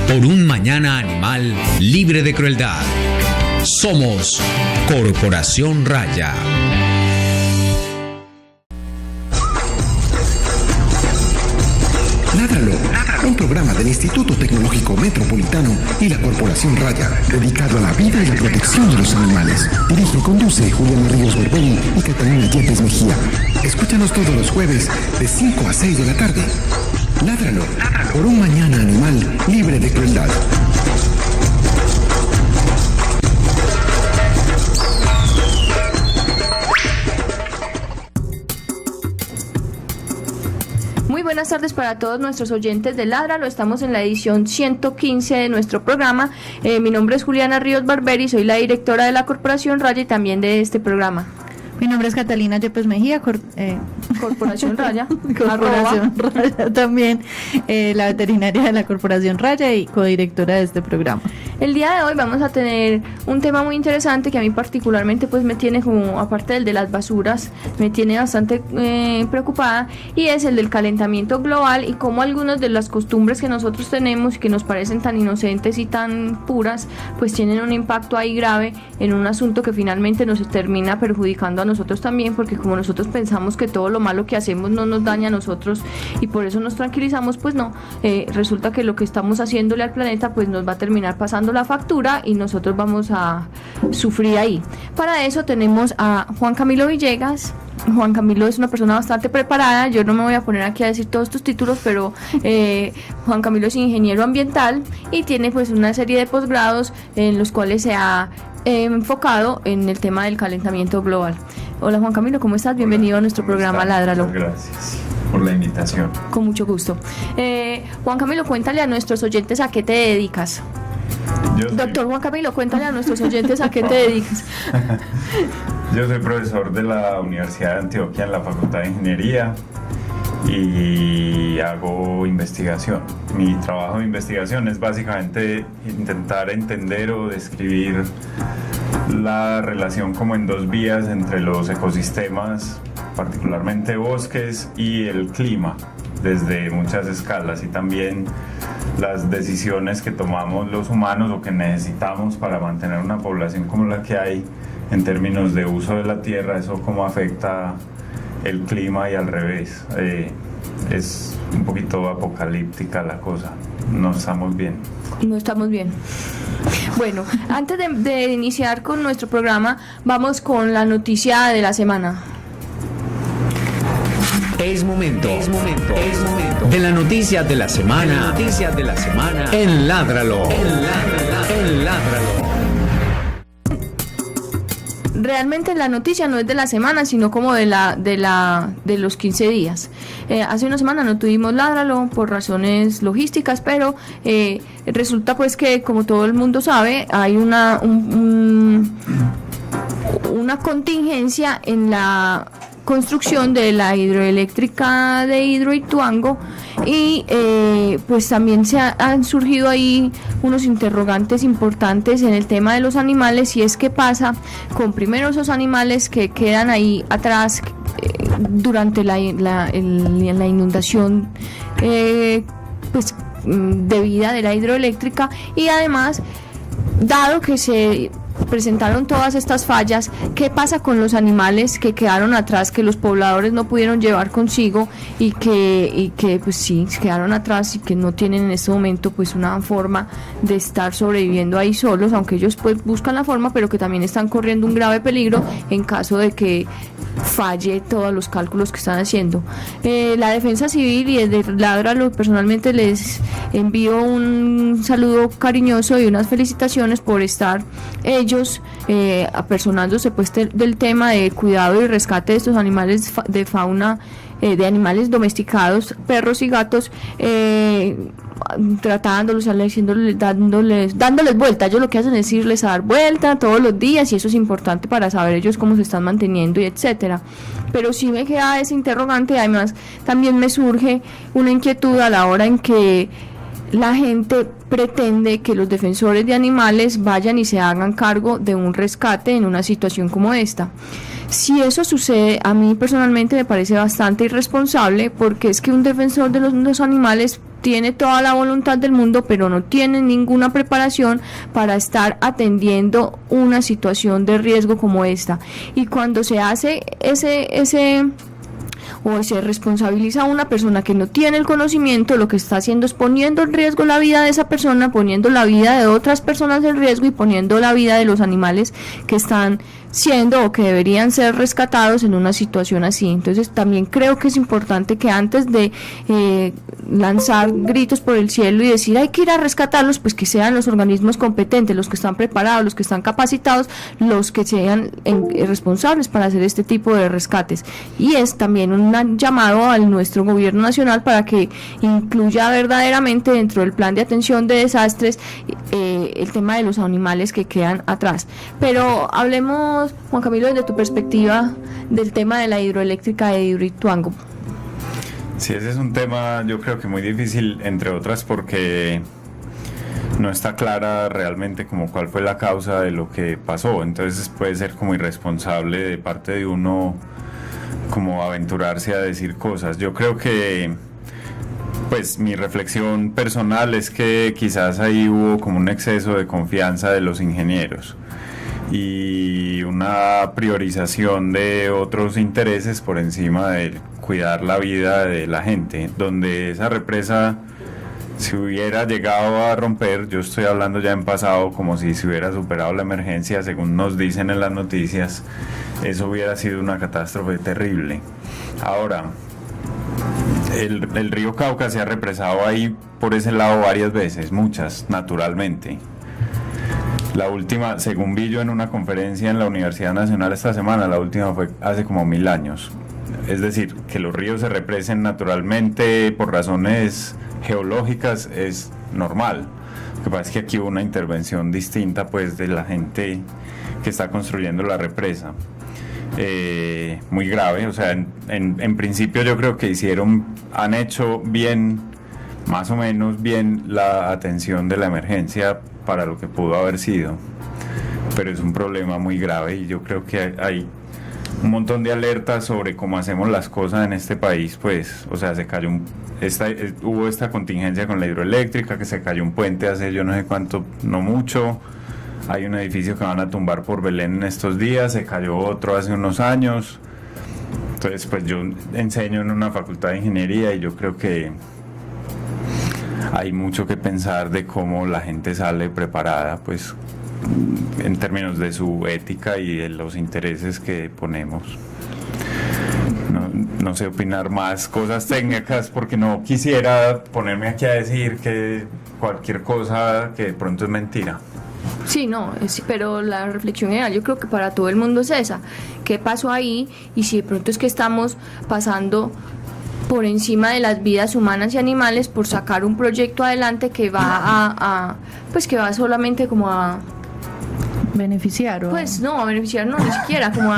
por un mañana animal libre de crueldad. Somos Corporación Raya. Ládralo, un programa del Instituto Tecnológico Metropolitano y la Corporación Raya, dedicado a la vida y la protección de los animales. Dirige y conduce Juliana Ríos Berberi y Catalina Yepes Mejía. Escúchanos todos los jueves de 5 a 6 de la tarde. Ládralo, por un mañana animal libre de crueldad. Muy buenas tardes para todos nuestros oyentes de Ládralo. Estamos en la edición 115 de nuestro programa. Mi nombre es Juliana Ríos Berberi, soy la directora de la Corporación Raya y también de este programa. Mi nombre es Catalina Yepes Mejía, Corporación Raya. Corporación Raya también, la veterinaria de la Corporación Raya y codirectora de este programa. El día de hoy vamos a tener un tema muy interesante que a mí particularmente pues me tiene como, aparte del de las basuras, me tiene bastante preocupada, y es el del calentamiento global y cómo algunas de las costumbres que nosotros tenemos y que nos parecen tan inocentes y tan puras pues tienen un impacto ahí grave en un asunto que finalmente nos termina perjudicando a nosotros también, porque como nosotros pensamos que todo lo malo que hacemos no nos daña a nosotros y por eso nos tranquilizamos, pues no, resulta que lo que estamos haciéndole al planeta pues nos va a terminar pasando la factura y nosotros vamos a sufrir ahí. Para eso tenemos a Juan Camilo Villegas. Juan Camilo es una persona bastante preparada, yo no me voy a poner aquí a decir todos estos títulos, pero Juan Camilo es ingeniero ambiental y tiene pues una serie de posgrados en los cuales se ha enfocado en el tema del calentamiento global. Hola Juan Camilo, ¿cómo estás? Bienvenido a nuestro programa Ládralo. Muchas gracias por la invitación. Con mucho gusto. Juan Camilo, cuéntale a nuestros oyentes a qué te dedicas. Doctor Juan Camilo, cuéntale a nuestros oyentes a qué te dedicas. Yo soy profesor de la Universidad de Antioquia en la Facultad de Ingeniería y hago investigación. Mi trabajo de investigación es básicamente intentar entender o describir la relación como en dos vías entre los ecosistemas, particularmente bosques, y el clima, desde muchas escalas, y también las decisiones que tomamos los humanos o que necesitamos para mantener una población como la que hay en términos de uso de la tierra, eso cómo afecta el clima y al revés. Es un poquito apocalíptica la cosa, no estamos bien. No estamos bien. Bueno, antes de iniciar con nuestro programa, vamos con la noticia de la semana. Es momento de la noticia de la semana, en Ládralo. Realmente la noticia no es de la semana, sino como de los 15 días. Hace una semana no tuvimos Ládralo por razones logísticas, pero resulta pues que, como todo el mundo sabe, hay una contingencia en la construcción de la hidroeléctrica de Hidroituango y pues también han surgido ahí unos interrogantes importantes en el tema de los animales, y es qué pasa con primero esos animales que quedan ahí atrás durante la inundación pues debida de la hidroeléctrica, y además, dado que se presentaron todas estas fallas, ¿qué pasa con los animales que quedaron atrás, que los pobladores no pudieron llevar consigo y que pues sí, quedaron atrás y que no tienen en este momento pues una forma de estar sobreviviendo ahí solos, aunque ellos pues buscan la forma, pero que también están corriendo un grave peligro en caso de que falle todos los cálculos que están haciendo? La Defensa Civil y desde Ládralo personalmente les envío un saludo cariñoso y unas felicitaciones por estar ellos apersonándose pues del tema de cuidado y rescate de estos animales de fauna, de animales domesticados, perros y gatos, tratándolos, dándoles vuelta. Ellos lo que hacen es irles a dar vuelta todos los días, y eso es importante para saber ellos cómo se están manteniendo y etcétera. Pero sí me queda ese interrogante. Además también me surge una inquietud a la hora en que la gente pretende que los defensores de animales vayan y se hagan cargo de un rescate en una situación como esta. Si eso sucede, a mí personalmente me parece bastante irresponsable, porque es que un defensor de los animales tiene toda la voluntad del mundo, pero no tiene ninguna preparación para estar atendiendo una situación de riesgo como esta. Y cuando se hace o se responsabiliza a una persona que no tiene el conocimiento, lo que está haciendo es poniendo en riesgo la vida de esa persona, poniendo la vida de otras personas en riesgo y poniendo la vida de los animales que están siendo o que deberían ser rescatados en una situación así. Entonces también creo que es importante que antes de lanzar gritos por el cielo y decir hay que ir a rescatarlos, pues que sean los organismos competentes, los que están preparados, los que están capacitados, los que sean responsables para hacer este tipo de rescates. Y es también un llamado al nuestro gobierno nacional para que incluya verdaderamente dentro del plan de atención de desastres el tema de los animales que quedan atrás. Pero hablemos, Juan Camilo, desde tu perspectiva del tema de la hidroeléctrica de Hidroituango. Sí, ese es un tema yo creo que muy difícil, entre otras porque no está clara realmente como cuál fue la causa de lo que pasó, entonces puede ser como irresponsable de parte de uno como aventurarse a decir cosas. Yo creo que pues mi reflexión personal es que quizás ahí hubo como un exceso de confianza de los ingenieros y una priorización de otros intereses por encima de cuidar la vida de la gente, donde esa represa si hubiera llegado a romper, yo estoy hablando ya en pasado como si se hubiera superado la emergencia, según nos dicen en las noticias, eso hubiera sido una catástrofe terrible. Ahora, el río Cauca se ha represado ahí por ese lado varias veces, muchas, naturalmente. La última, según vi yo en una conferencia en la Universidad Nacional esta semana, la última fue hace como 1000 años. Es decir, que los ríos se represen naturalmente por razones geológicas es normal. Lo que pasa es que aquí hubo una intervención distinta pues de la gente que está construyendo la represa. Muy grave, o sea, en principio yo creo que han hecho bien, más o menos bien la atención de la emergencia para lo que pudo haber sido, pero es un problema muy grave y yo creo que hay un montón de alertas sobre cómo hacemos las cosas en este país, pues, o sea, se cayó hubo esta contingencia con la hidroeléctrica, que se cayó un puente hace yo no sé cuánto, no mucho, hay un edificio que van a tumbar por Belén en estos días, se cayó otro hace unos años, entonces pues yo enseño en una facultad de ingeniería y yo creo que hay mucho que pensar de cómo la gente sale preparada, pues en términos de su ética y de los intereses que ponemos. No sé opinar más cosas técnicas porque no quisiera ponerme aquí a decir que cualquier cosa que de pronto es mentira. Sí, no, pero la reflexión general yo creo que para todo el mundo es esa. ¿Qué pasó ahí? Y si de pronto es que estamos pasando por encima de las vidas humanas y animales por sacar un proyecto adelante que va pues que va solamente como a beneficiar o pues no, a beneficiar no, ni siquiera como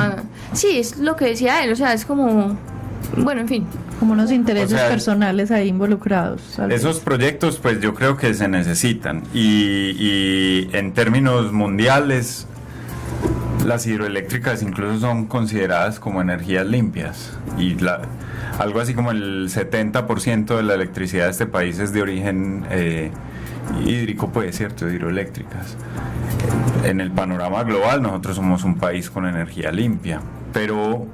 sí, es lo que decía él, o sea, es como bueno, en fin, como unos intereses personales ahí involucrados. Esos proyectos pues yo creo que se necesitan y en términos mundiales las hidroeléctricas incluso son consideradas como energías limpias y algo así como el 70% de la electricidad de este país es de origen hídrico, pues, ¿cierto? Hidroeléctricas. En el panorama global nosotros somos un país con energía limpia, pero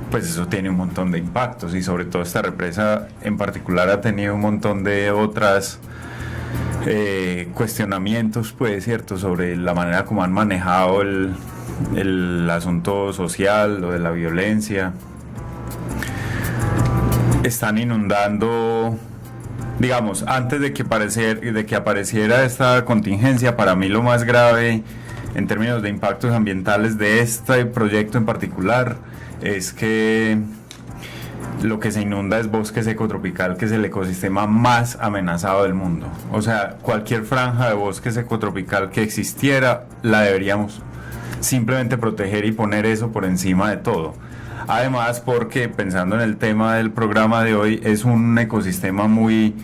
pues eso tiene un montón de impactos y sobre todo esta represa en particular ha tenido un montón de otras cuestionamientos, pues, ¿cierto? Sobre la manera como han manejado el asunto social, lo de la violencia. Están inundando, digamos, antes de que apareciera esta contingencia, para mí lo más grave en términos de impactos ambientales de este proyecto en particular es que lo que se inunda es bosque seco tropical, que es el ecosistema más amenazado del mundo. O sea, cualquier franja de bosque seco tropical que existiera la deberíamos simplemente proteger y poner eso por encima de todo. Además, porque pensando en el tema del programa de hoy, es un ecosistema muy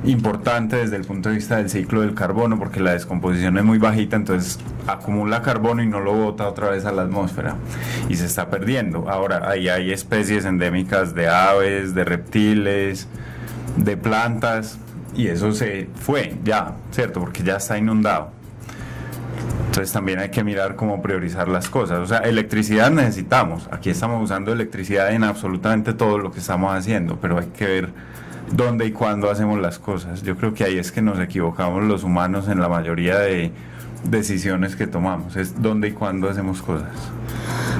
importante desde el punto de vista del ciclo del carbono, porque la descomposición es muy bajita, entonces acumula carbono y no lo bota otra vez a la atmósfera y se está perdiendo. Ahora, ahí hay especies endémicas de aves, de reptiles, de plantas, y eso se fue ya, ¿cierto? Porque ya está inundado. Entonces también hay que mirar cómo priorizar las cosas. O sea, electricidad necesitamos. Aquí estamos usando electricidad en absolutamente todo lo que estamos haciendo, pero hay que ver dónde y cuándo hacemos las cosas. Yo creo que ahí es que nos equivocamos los humanos en la mayoría de decisiones que tomamos. Es dónde y cuándo hacemos cosas.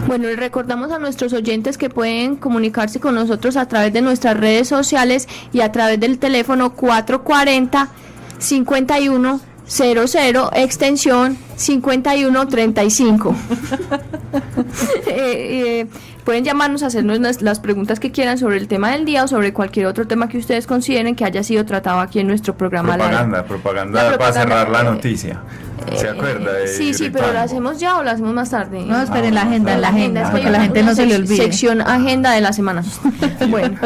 Bueno, y recordamos a nuestros oyentes que pueden comunicarse con nosotros a través de nuestras redes sociales y a través del teléfono 440-5100, extensión 5135. Pueden llamarnos a hacernos las preguntas que quieran sobre el tema del día o sobre cualquier otro tema que ustedes consideren que haya sido tratado aquí en nuestro programa. Propaganda para cerrar la noticia. ¿Se acuerda? Sí, pero ¿la hacemos ya o la hacemos más tarde? No, esperen la agenda, es para que la gente no se le olvide. Sección agenda de la semana. Bueno,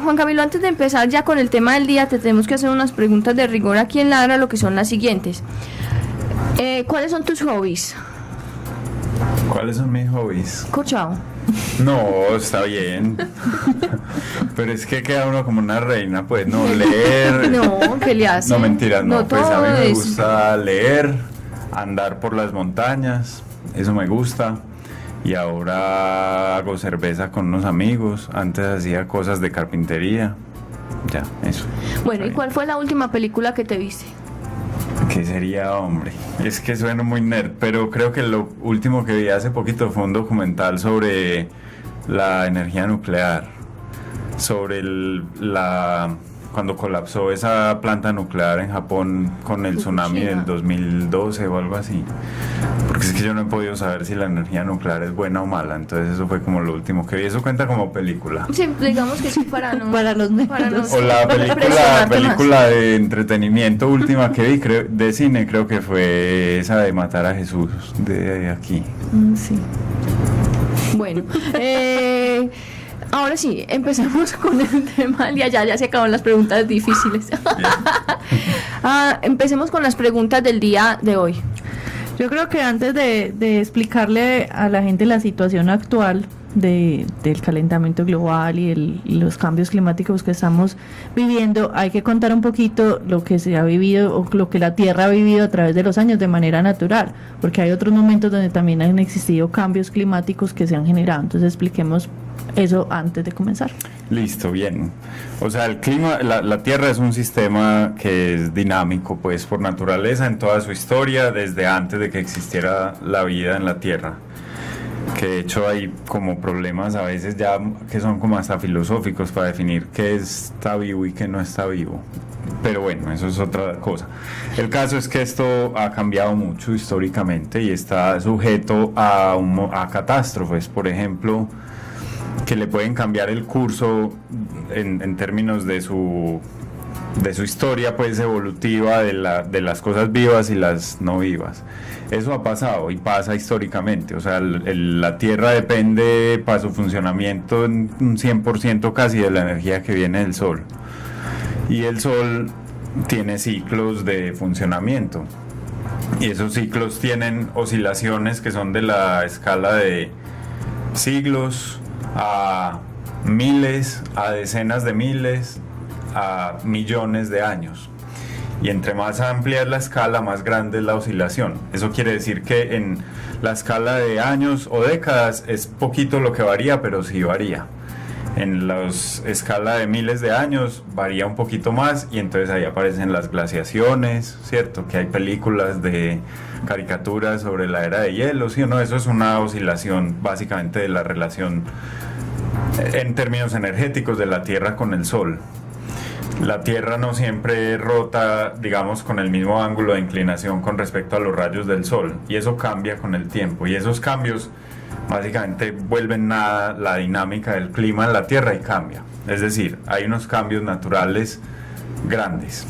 Juan Camilo, antes de empezar ya con el tema del día, te tenemos que hacer unas preguntas de rigor aquí en Ladra, lo que son las siguientes. ¿Cuáles son tus hobbies? ¿Cuáles son mis hobbies? Corchado. No, está bien. Pero es que queda uno como una reina, pues, no leer. No, ¿qué le hace? No, mentiras, no. Pues a mí me es... gusta leer, andar por las montañas, eso me gusta. Y ahora hago cerveza con unos amigos. Antes hacía cosas de carpintería. Ya, eso. Bueno, ¿y cuál fue la última película que te viste? ¿Qué sería, hombre? Es que sueno muy nerd, pero creo que lo último que vi hace poquito fue un documental sobre la energía nuclear, sobre cuando colapsó esa planta nuclear en Japón con el tsunami del 2012 o algo así. Porque es que yo no he podido saber si la energía nuclear es buena o mala, entonces eso fue como lo último que vi. Eso cuenta como película. Sí, digamos que sí, para los medios. O la película de entretenimiento última que vi, de cine, creo que fue esa de Matar a Jesús, de aquí. Sí. Bueno, ahora sí, empecemos con el tema del día. Ya se acaban las preguntas difíciles. Empecemos con las preguntas del día de hoy. Yo creo que antes de explicarle a la gente la situación actual del calentamiento global y los cambios climáticos que estamos viviendo, hay que contar un poquito lo que se ha vivido o lo que la Tierra ha vivido a través de los años de manera natural, porque hay otros momentos donde también han existido cambios climáticos que se han generado. Entonces expliquemos eso antes de comenzar. Listo, bien. O sea, el clima, la Tierra es un sistema que es dinámico, pues por naturaleza en toda su historia, desde antes de que existiera la vida en la Tierra. Que de hecho hay como problemas a veces ya que son como hasta filosóficos para definir qué está vivo y qué no está vivo. Pero bueno, eso es otra cosa. El caso es que esto ha cambiado mucho históricamente y está sujeto a catástrofes, por ejemplo, que le pueden cambiar el curso en términos de su historia, pues evolutiva, de las cosas vivas y las no vivas. Eso ha pasado y pasa históricamente. O sea, la Tierra depende para su funcionamiento en un 100% casi de la energía que viene del Sol. Y el Sol tiene ciclos de funcionamiento. Y esos ciclos tienen oscilaciones que son de la escala de siglos a miles, a decenas de miles, a millones de años. Y entre más amplia es la escala, más grande es la oscilación. Eso quiere decir que en la escala de años o décadas es poquito lo que varía, pero sí varía. En la escala de miles de años varía un poquito más y entonces ahí aparecen las glaciaciones, ¿cierto? Que hay películas de caricaturas sobre la era de hielo, ¿sí o no? Eso es una oscilación básicamente de la relación en términos energéticos de la Tierra con el Sol. La Tierra no siempre rota, digamos, con el mismo ángulo de inclinación con respecto a los rayos del Sol, y eso cambia con el tiempo, y esos cambios básicamente vuelven nada la dinámica del clima en la Tierra y cambia. Es decir, hay unos cambios naturales grandes.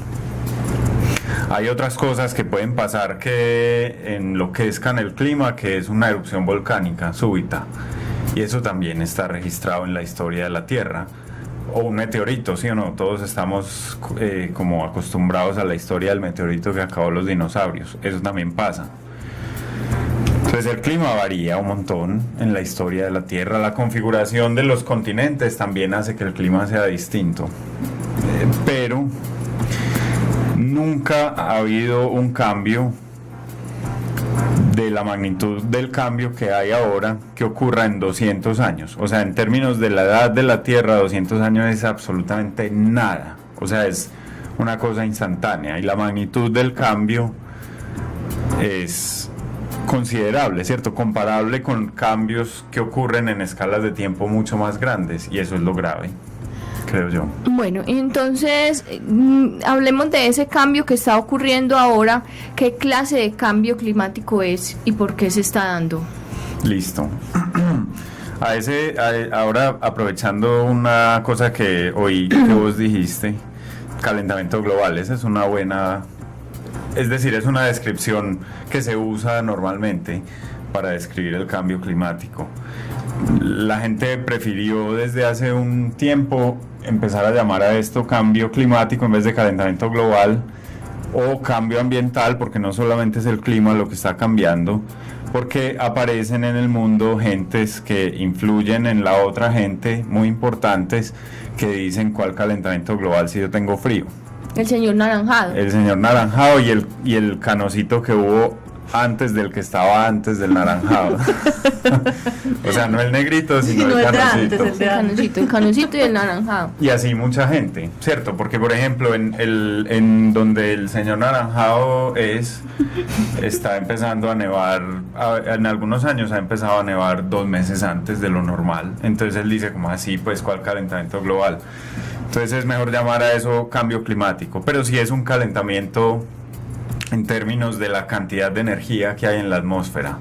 Hay otras cosas que pueden pasar que enloquezcan el clima, que es una erupción volcánica súbita, y eso también está registrado en la historia de la Tierra. O un meteorito, ¿sí o no? Todos estamos como acostumbrados a la historia del meteorito que acabó los dinosaurios. Eso también pasa. Entonces el clima varía un montón en la historia de la Tierra. La configuración de los continentes también hace que el clima sea distinto. Pero nunca ha habido un cambio de la magnitud del cambio que hay ahora que ocurra en 200 años. O sea, en términos de la edad de la Tierra, 200 años es absolutamente nada. O sea, es una cosa instantánea y la magnitud del cambio es considerable, ¿cierto? Comparable con cambios que ocurren en escalas de tiempo mucho más grandes, y eso es lo grave, creo yo. Bueno, entonces hablemos de ese cambio que está ocurriendo ahora. ¿Qué clase de cambio climático es y por qué se está dando? Listo. Ahora, aprovechando una cosa que oí que vos dijiste, calentamiento global, esa es una buena, es decir, es una descripción que se usa normalmente para describir el cambio climático. La gente prefirió desde hace un tiempo empezar a llamar a esto cambio climático en vez de calentamiento global o cambio ambiental, porque no solamente es el clima lo que está cambiando, porque aparecen en el mundo gentes que influyen en la otra gente, muy importantes, que dicen cuál calentamiento global si yo tengo frío. El señor Naranjado. El señor Naranjado y el canocito que hubo antes del que estaba antes del Naranjado. O sea, no el negrito, sino el canocito. El canocito y el Naranjado. Y así mucha gente, ¿cierto? Porque, por ejemplo, en donde el señor Naranjado está empezando a nevar, en algunos años ha empezado a nevar 2 meses antes de lo normal. Entonces él dice como así, pues, ¿cuál calentamiento global? Entonces es mejor llamar a eso cambio climático. Pero sí es un calentamiento en términos de la cantidad de energía que hay en la atmósfera,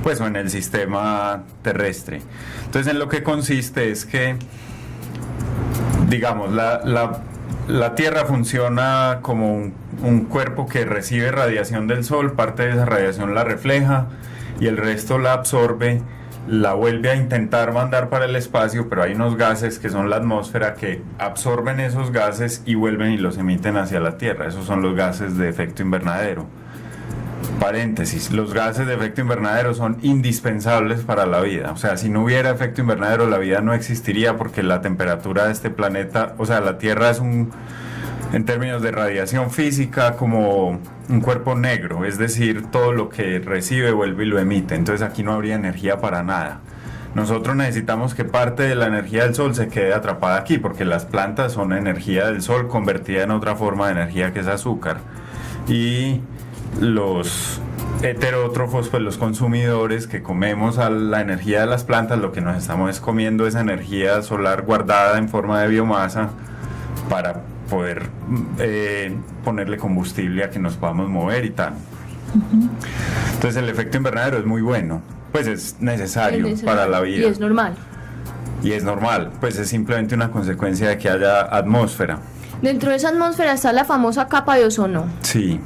pues, o en el sistema terrestre. Entonces, en lo que consiste es que, digamos, la Tierra funciona como un cuerpo que recibe radiación del Sol, parte de esa radiación la refleja y el resto la absorbe, la vuelve a intentar mandar para el espacio, pero hay unos gases que son la atmósfera que absorben esos gases y vuelven y los emiten hacia la Tierra. Esos son los gases de efecto invernadero. Paréntesis, los gases de efecto invernadero son indispensables para la vida. O sea, si no hubiera efecto invernadero, la vida no existiría, porque la temperatura de este planeta, o sea, la Tierra es en términos de radiación física, como un cuerpo negro, es decir, todo lo que recibe vuelve y lo emite. Entonces aquí no habría energía para nada. Nosotros necesitamos que parte de la energía del sol se quede atrapada aquí, porque las plantas son energía del sol convertida en otra forma de energía, que es azúcar. Y los heterótrofos, pues los consumidores que comemos a la energía de las plantas, lo que nos estamos es comiendo esa energía solar guardada en forma de biomasa para poder ponerle combustible a que nos podamos mover y tal. Entonces el efecto invernadero es muy bueno, pues es necesario para la vida. Y es normal. Y es normal, pues es simplemente una consecuencia de que haya atmósfera. Dentro de esa atmósfera está la famosa capa de ozono. Sí.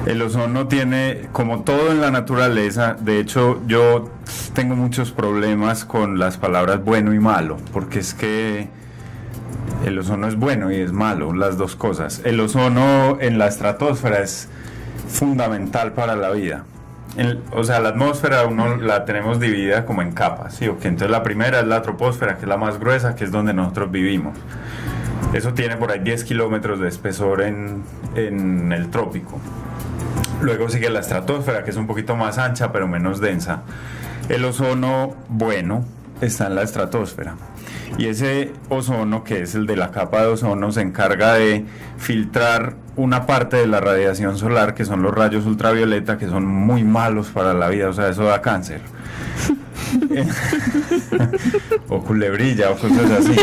El ozono tiene, como todo en la naturaleza, de hecho yo tengo muchos problemas con las palabras bueno y malo, porque es que el ozono es bueno y es malo, las dos cosas. El ozono en la estratosfera es fundamental para la vida. O sea, la atmósfera la tenemos dividida como en capas, ¿sí? Okay, entonces la primera es la troposfera, que es la más gruesa, que es donde nosotros vivimos. Eso tiene por ahí 10 kilómetros de espesor en el trópico. Luego sigue la estratosfera, que es un poquito más ancha pero menos densa. El ozono bueno está en la estratosfera. Y ese ozono, que es el de la capa de ozono, se encarga de filtrar una parte de la radiación solar, que son los rayos ultravioleta, que son muy malos para la vida, o sea, eso da cáncer. O culebrilla o cosas así.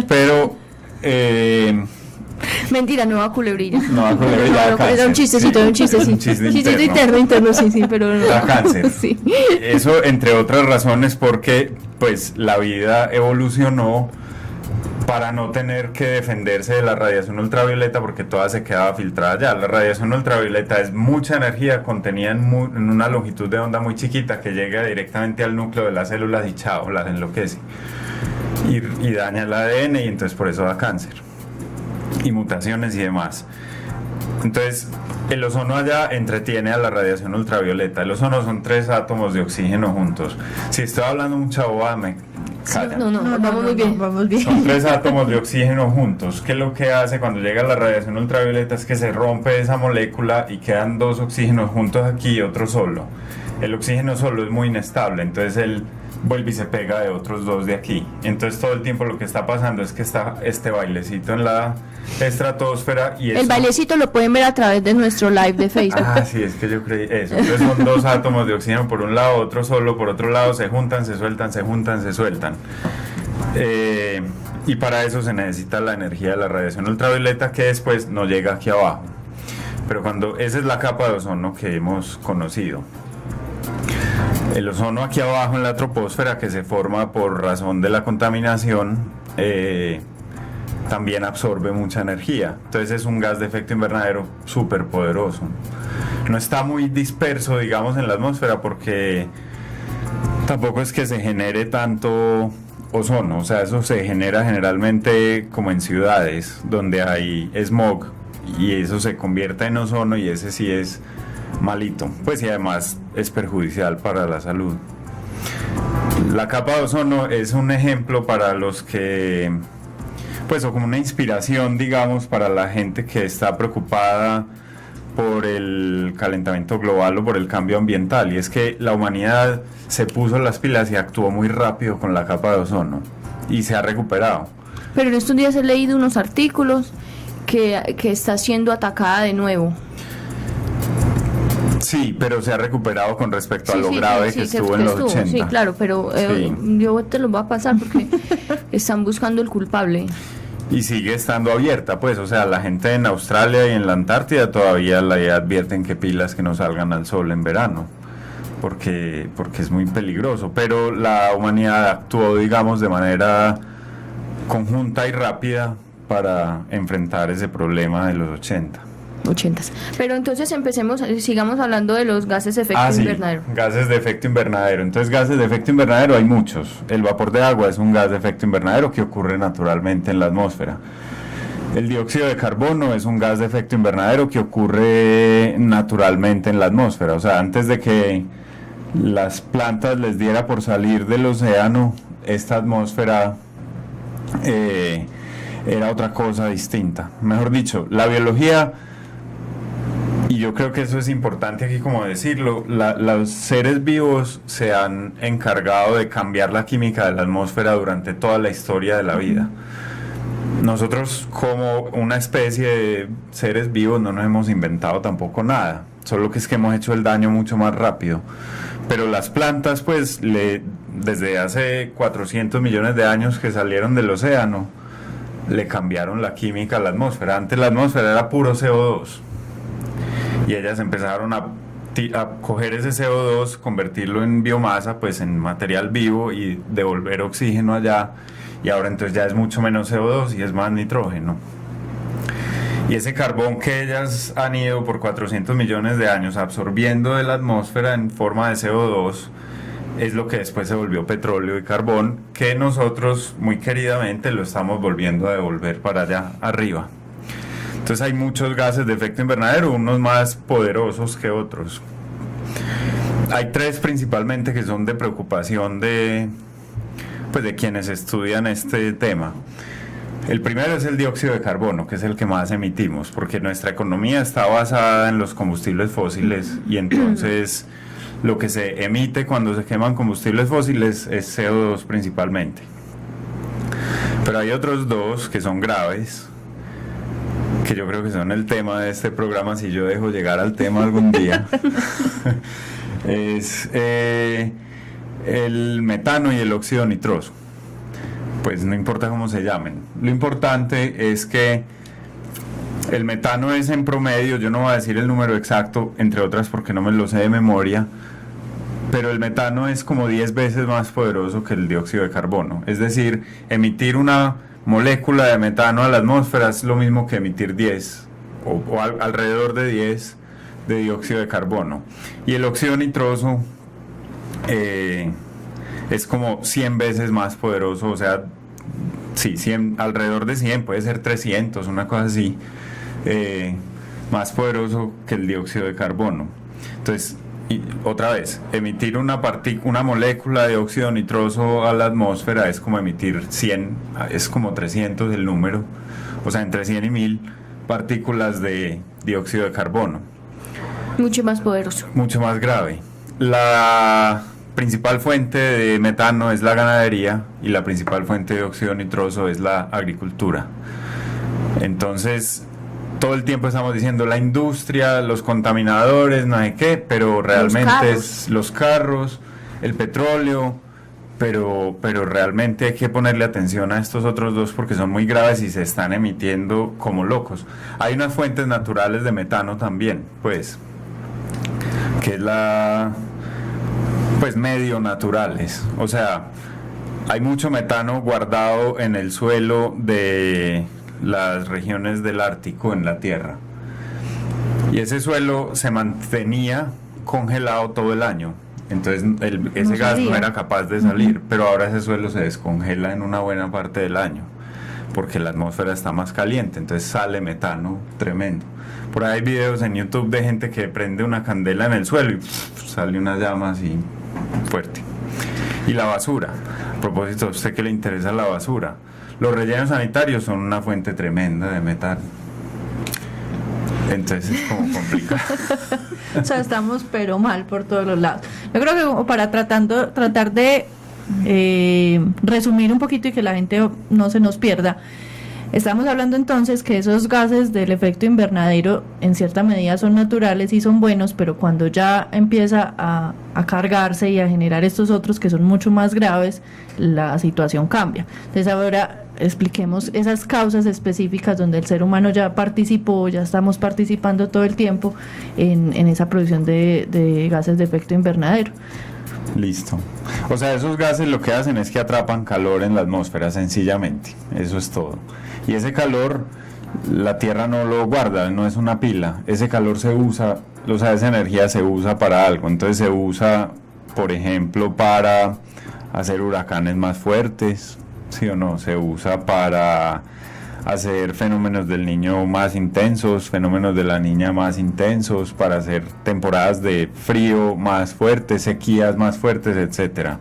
Pero mentira, no va culebrilla. No va culebrilla. No, era un chistecito, sí. Un chistecito interno, sí, pero no. Da cáncer. Sí. Eso, entre otras razones, porque pues la vida evolucionó para no tener que defenderse de la radiación ultravioleta, porque toda se quedaba filtrada ya. La radiación ultravioleta es mucha energía contenida en una longitud de onda muy chiquita, que llega directamente al núcleo de las células y chao, las enloquece y daña el ADN, y entonces por eso da cáncer y mutaciones y demás. Entonces el ozono allá entretiene a la radiación ultravioleta. El ozono son 3 átomos de oxígeno juntos. Si estoy hablando mucha bobada, Callan. No, vamos muy bien. Vamos bien. Son 3 átomos de oxígeno juntos. ¿Qué es lo que hace cuando llega la radiación ultravioleta? Es que se rompe esa molécula y quedan 2 oxígenos juntos aquí y otro solo. El oxígeno solo es muy inestable, entonces él vuelve y se pega de otros 2 de aquí. Entonces todo el tiempo lo que está pasando es que está este bailecito en la estratosfera y El bailecito lo pueden ver a través de nuestro live de Facebook. Ah, sí, es que yo creí eso. Entonces son 2 átomos de oxígeno por un lado, otro solo por otro lado, se juntan, se sueltan, se juntan, se sueltan. Y para eso se necesita la energía de la radiación ultravioleta que después no llega aquí abajo. Pero esa es la capa de ozono que hemos conocido. El ozono aquí abajo en la troposfera, que se forma por razón de la contaminación, también absorbe mucha energía. Entonces es un gas de efecto invernadero súper poderoso. No está muy disperso, digamos, en la atmósfera porque tampoco es que se genere tanto ozono. O sea, eso se genera generalmente como en ciudades donde hay smog y eso se convierte en ozono y ese sí es malito, pues, y además es perjudicial para la salud. La capa de ozono es un ejemplo para los que, pues, o como una inspiración, digamos, para la gente que está preocupada por el calentamiento global o por el cambio ambiental, y es que la humanidad se puso las pilas y actuó muy rápido con la capa de ozono y se ha recuperado. Pero en estos días he leído unos artículos que está siendo atacada de nuevo. Sí, pero se ha recuperado con respecto a lo grave que estuvo en los 80. Sí, claro, pero yo te lo voy a pasar porque están buscando el culpable. Y sigue estando abierta, pues, o sea, la gente en Australia y en la Antártida todavía le advierten que pilas que no salgan al sol en verano, porque es muy peligroso. Pero la humanidad actuó, digamos, de manera conjunta y rápida para enfrentar ese problema de los 80s. Pero entonces sigamos hablando de los gases de efecto invernadero. Gases de efecto invernadero. Entonces, gases de efecto invernadero hay muchos. El vapor de agua es un gas de efecto invernadero que ocurre naturalmente en la atmósfera. El dióxido de carbono es un gas de efecto invernadero que ocurre naturalmente en la atmósfera. O sea, antes de que las plantas les diera por salir del océano, esta atmósfera era otra cosa distinta. Mejor dicho, la biología, y yo creo que eso es importante aquí como decirlo, los seres vivos se han encargado de cambiar la química de la atmósfera durante toda la historia de la vida. Nosotros, como una especie de seres vivos, no nos hemos inventado tampoco nada, solo que es que hemos hecho el daño mucho más rápido. Pero las plantas, pues, desde hace 400 millones de años que salieron del océano, le cambiaron la química a la atmósfera. Antes la atmósfera era puro CO2 y ellas empezaron a coger ese CO2, convertirlo en biomasa, pues en material vivo, y devolver oxígeno allá, y ahora entonces ya es mucho menos CO2 y es más nitrógeno. Y ese carbón que ellas han ido por 400 millones de años absorbiendo de la atmósfera en forma de CO2 es lo que después se volvió petróleo y carbón, que nosotros muy queridamente lo estamos volviendo a devolver para allá arriba. Entonces hay muchos gases de efecto invernadero, unos más poderosos que otros. Hay 3 principalmente que son de preocupación de quienes estudian este tema. El primero es el dióxido de carbono, que es el que más emitimos, porque nuestra economía está basada en los combustibles fósiles, y entonces lo que se emite cuando se queman combustibles fósiles es CO2 principalmente. Pero hay otros 2 que son graves, que yo creo que son el tema de este programa, si yo dejo llegar al tema algún día. Es el metano y el óxido nitroso. Pues no importa cómo se llamen. Lo importante es que el metano es en promedio, yo no voy a decir el número exacto, entre otras porque no me lo sé de memoria, pero el metano es como 10 veces más poderoso que el dióxido de carbono. Es decir, emitir una molécula de metano a la atmósfera es lo mismo que emitir 10 o alrededor de 10 de dióxido de carbono. Y el óxido nitroso es como 100 veces más poderoso, o sea, sí, 100, alrededor de 100, puede ser 300, una cosa así, más poderoso que el dióxido de carbono. Entonces, Y otra vez, emitir una molécula de óxido nitroso a la atmósfera es como emitir 100, es como 300 el número, o sea, entre 100 y 1000 partículas de dióxido de carbono. Mucho más poderoso. Mucho más grave. La principal fuente de metano es la ganadería y la principal fuente de óxido nitroso es la agricultura. Entonces, todo el tiempo estamos diciendo la industria, los contaminadores, no sé qué, pero realmente es los carros, el petróleo, pero realmente hay que ponerle atención a estos otros dos porque son muy graves y se están emitiendo como locos. Hay unas fuentes naturales de metano también, pues, que es medio naturales, o sea, hay mucho metano guardado en el suelo de las regiones del Ártico en la Tierra. Y ese suelo se mantenía congelado todo el año. Entonces ese gas no era capaz de salir, pero ahora ese suelo se descongela en una buena parte del año, porque la atmósfera está más caliente, entonces sale metano tremendo. Por ahí hay videos en YouTube de gente que prende una candela en el suelo y sale una llama así fuerte. Y la basura. A propósito, a usted que le interesa la basura. Los rellenos sanitarios son una fuente tremenda de metano. Entonces es como complicado. O sea, estamos pero mal por todos los lados. Yo creo que como para tratar de resumir un poquito y que la gente no se nos pierda, estamos hablando entonces que esos gases del efecto invernadero en cierta medida son naturales y son buenos, pero cuando ya empieza a cargarse y a generar estos otros que son mucho más graves, la situación cambia. Entonces ahora expliquemos esas causas específicas donde el ser humano ya participó, ya estamos participando todo el tiempo en esa producción de gases de efecto invernadero. Listo. O sea, esos gases lo que hacen es que atrapan calor en la atmósfera, sencillamente. Eso es todo. Y ese calor, la Tierra no lo guarda, no es una pila. Ese calor se usa, o sea, esa energía se usa para algo. Entonces se usa, por ejemplo, para hacer huracanes más fuertes, ¿sí o no? Se usa para hacer fenómenos del niño más intensos, fenómenos de la niña más intensos, para hacer temporadas de frío más fuertes, sequías más fuertes, etcétera.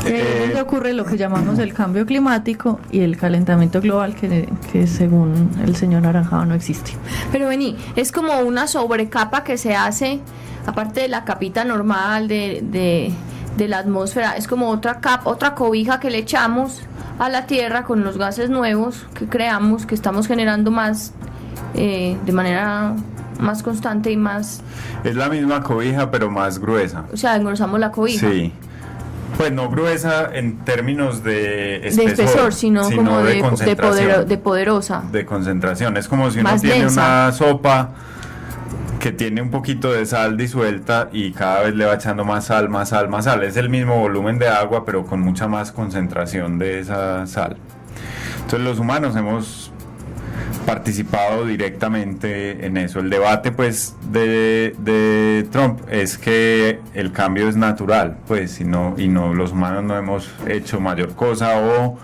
Donde ocurre lo que llamamos el cambio climático y el calentamiento global que según el señor Naranjado no existe. Pero vení, es como una sobrecapa que se hace, aparte de la capita normal de la atmósfera, es como otra capa, otra cobija que le echamos a la Tierra con los gases nuevos que creamos, que estamos generando más de manera más constante y más... Es la misma cobija pero más gruesa. O sea, engrosamos la cobija. Sí. Pues no gruesa en términos de espesor, sino como de poderosa. De concentración. Es como si uno más tiene densa. una sopa que tiene un poquito de sal disuelta y cada vez le va echando más sal, más sal, más sal. Es el mismo volumen de agua, pero con mucha más concentración de esa sal. Entonces los humanos hemos participado directamente en eso. El debate pues de Trump es que el cambio es natural, pues, y no los humanos no hemos hecho mayor cosa o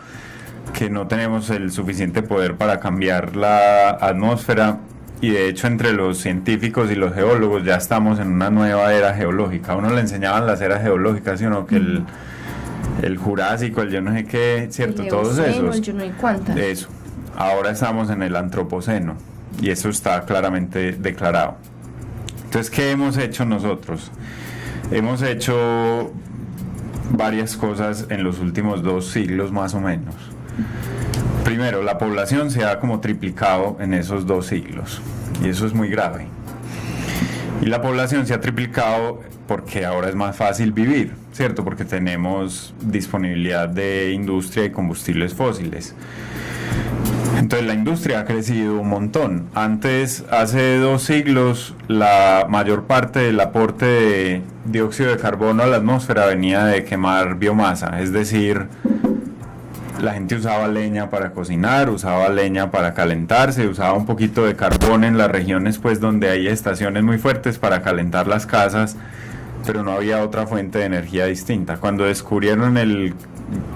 que no tenemos el suficiente poder para cambiar la atmósfera. Y de hecho entre los científicos y los geólogos ya estamos en una nueva era geológica. A uno le enseñaban las eras geológicas, ¿sí o no? Que el Jurásico, el yo no sé qué, ¿cierto? Todos esos. El yo no sé cuántas. Eso. Ahora estamos en el Antropoceno y eso está claramente declarado. Entonces, ¿qué hemos hecho nosotros? Hemos hecho varias cosas en los últimos 2 siglos más o menos. Primero, la población se ha como triplicado en esos 2 siglos y eso es muy grave. Y la población se ha triplicado porque ahora es más fácil vivir, ¿cierto? Porque tenemos disponibilidad de industria y combustibles fósiles. Entonces la industria ha crecido un montón. Antes, hace 2 siglos, la mayor parte del aporte de dióxido de carbono a la atmósfera venía de quemar biomasa, es decir, la gente usaba leña para cocinar, usaba leña para calentarse, usaba un poquito de carbón en las regiones pues donde hay estaciones muy fuertes para calentar las casas, pero no había otra fuente de energía distinta. Cuando descubrieron el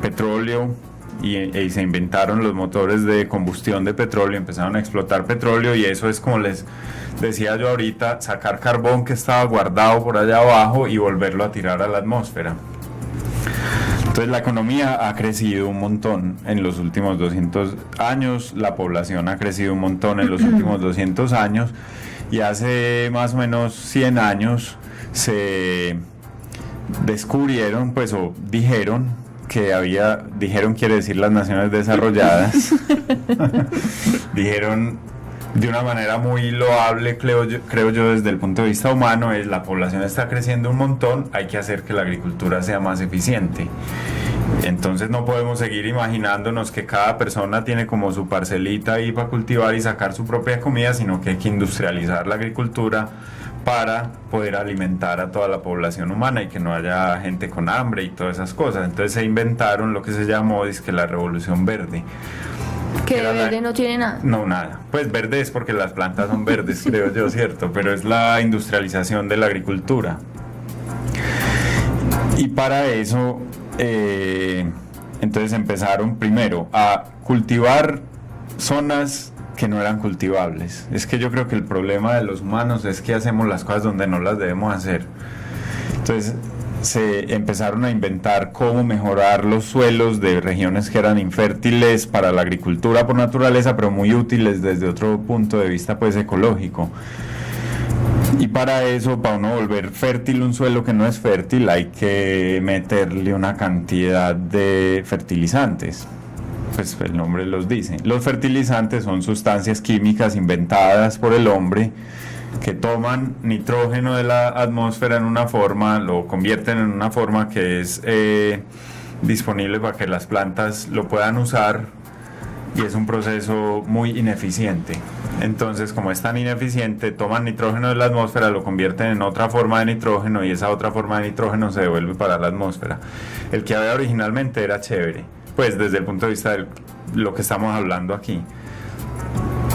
petróleo y se inventaron los motores de combustión de petróleo, empezaron a explotar petróleo, y eso es, como les decía yo ahorita, sacar carbón que estaba guardado por allá abajo y volverlo a tirar a la atmósfera. Entonces la economía ha crecido un montón en los últimos 200 años, la población ha crecido un montón en los últimos 200 años, y hace más o menos 100 años se descubrieron, pues, o dijeron quiere decir las naciones desarrolladas, dijeron de una manera muy loable, creo yo desde el punto de vista humano, es: la población está creciendo un montón, hay que hacer que la agricultura sea más eficiente. Entonces no podemos seguir imaginándonos que cada persona tiene como su parcelita ahí para cultivar y sacar su propia comida, sino que hay que industrializar la agricultura para poder alimentar a toda la población humana y que no haya gente con hambre y todas esas cosas. Entonces se inventaron lo que se llamó la revolución verde. Que de verde no tiene nada. No, nada. Pues verde es porque las plantas son verdes, creo yo, ¿cierto? Pero es la industrialización de la agricultura. Y para eso, entonces empezaron primero a cultivar zonas que no eran cultivables. Es que yo creo que el problema de los humanos es que hacemos las cosas donde no las debemos hacer. Entonces se empezaron a inventar cómo mejorar los suelos de regiones que eran infértiles para la agricultura por naturaleza, pero muy útiles desde otro punto de vista, pues, ecológico. Y para eso, para uno volver fértil un suelo que no es fértil, hay que meterle una cantidad de fertilizantes. Pues el nombre los dice. Los fertilizantes son sustancias químicas inventadas por el hombre que toman nitrógeno de la atmósfera en una forma, lo convierten en una forma que es disponible para que las plantas lo puedan usar, y es un proceso muy ineficiente. Entonces, como es tan ineficiente, toman nitrógeno de la atmósfera, lo convierten en otra forma de nitrógeno, y esa otra forma de nitrógeno se devuelve para la atmósfera. El que había originalmente era chévere, pues desde el punto de vista de lo que estamos hablando aquí.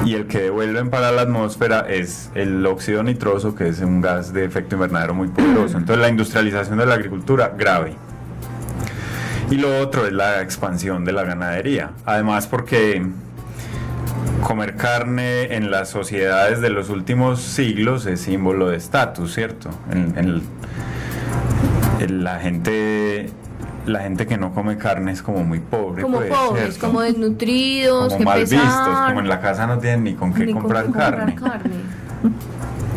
Y el que devuelven para la atmósfera es el óxido nitroso, que es un gas de efecto invernadero muy poderoso. Entonces la industrialización de la agricultura, grave. Y lo otro es la expansión de la ganadería. Además, porque comer carne en las sociedades de los últimos siglos es símbolo de estatus, ¿cierto? La gente que no come carne es como muy pobre, como pues, pobres, ¿cierto? como desnutridos, como que mal pesar, vistos, como en la casa no tienen ni con qué comprar carne.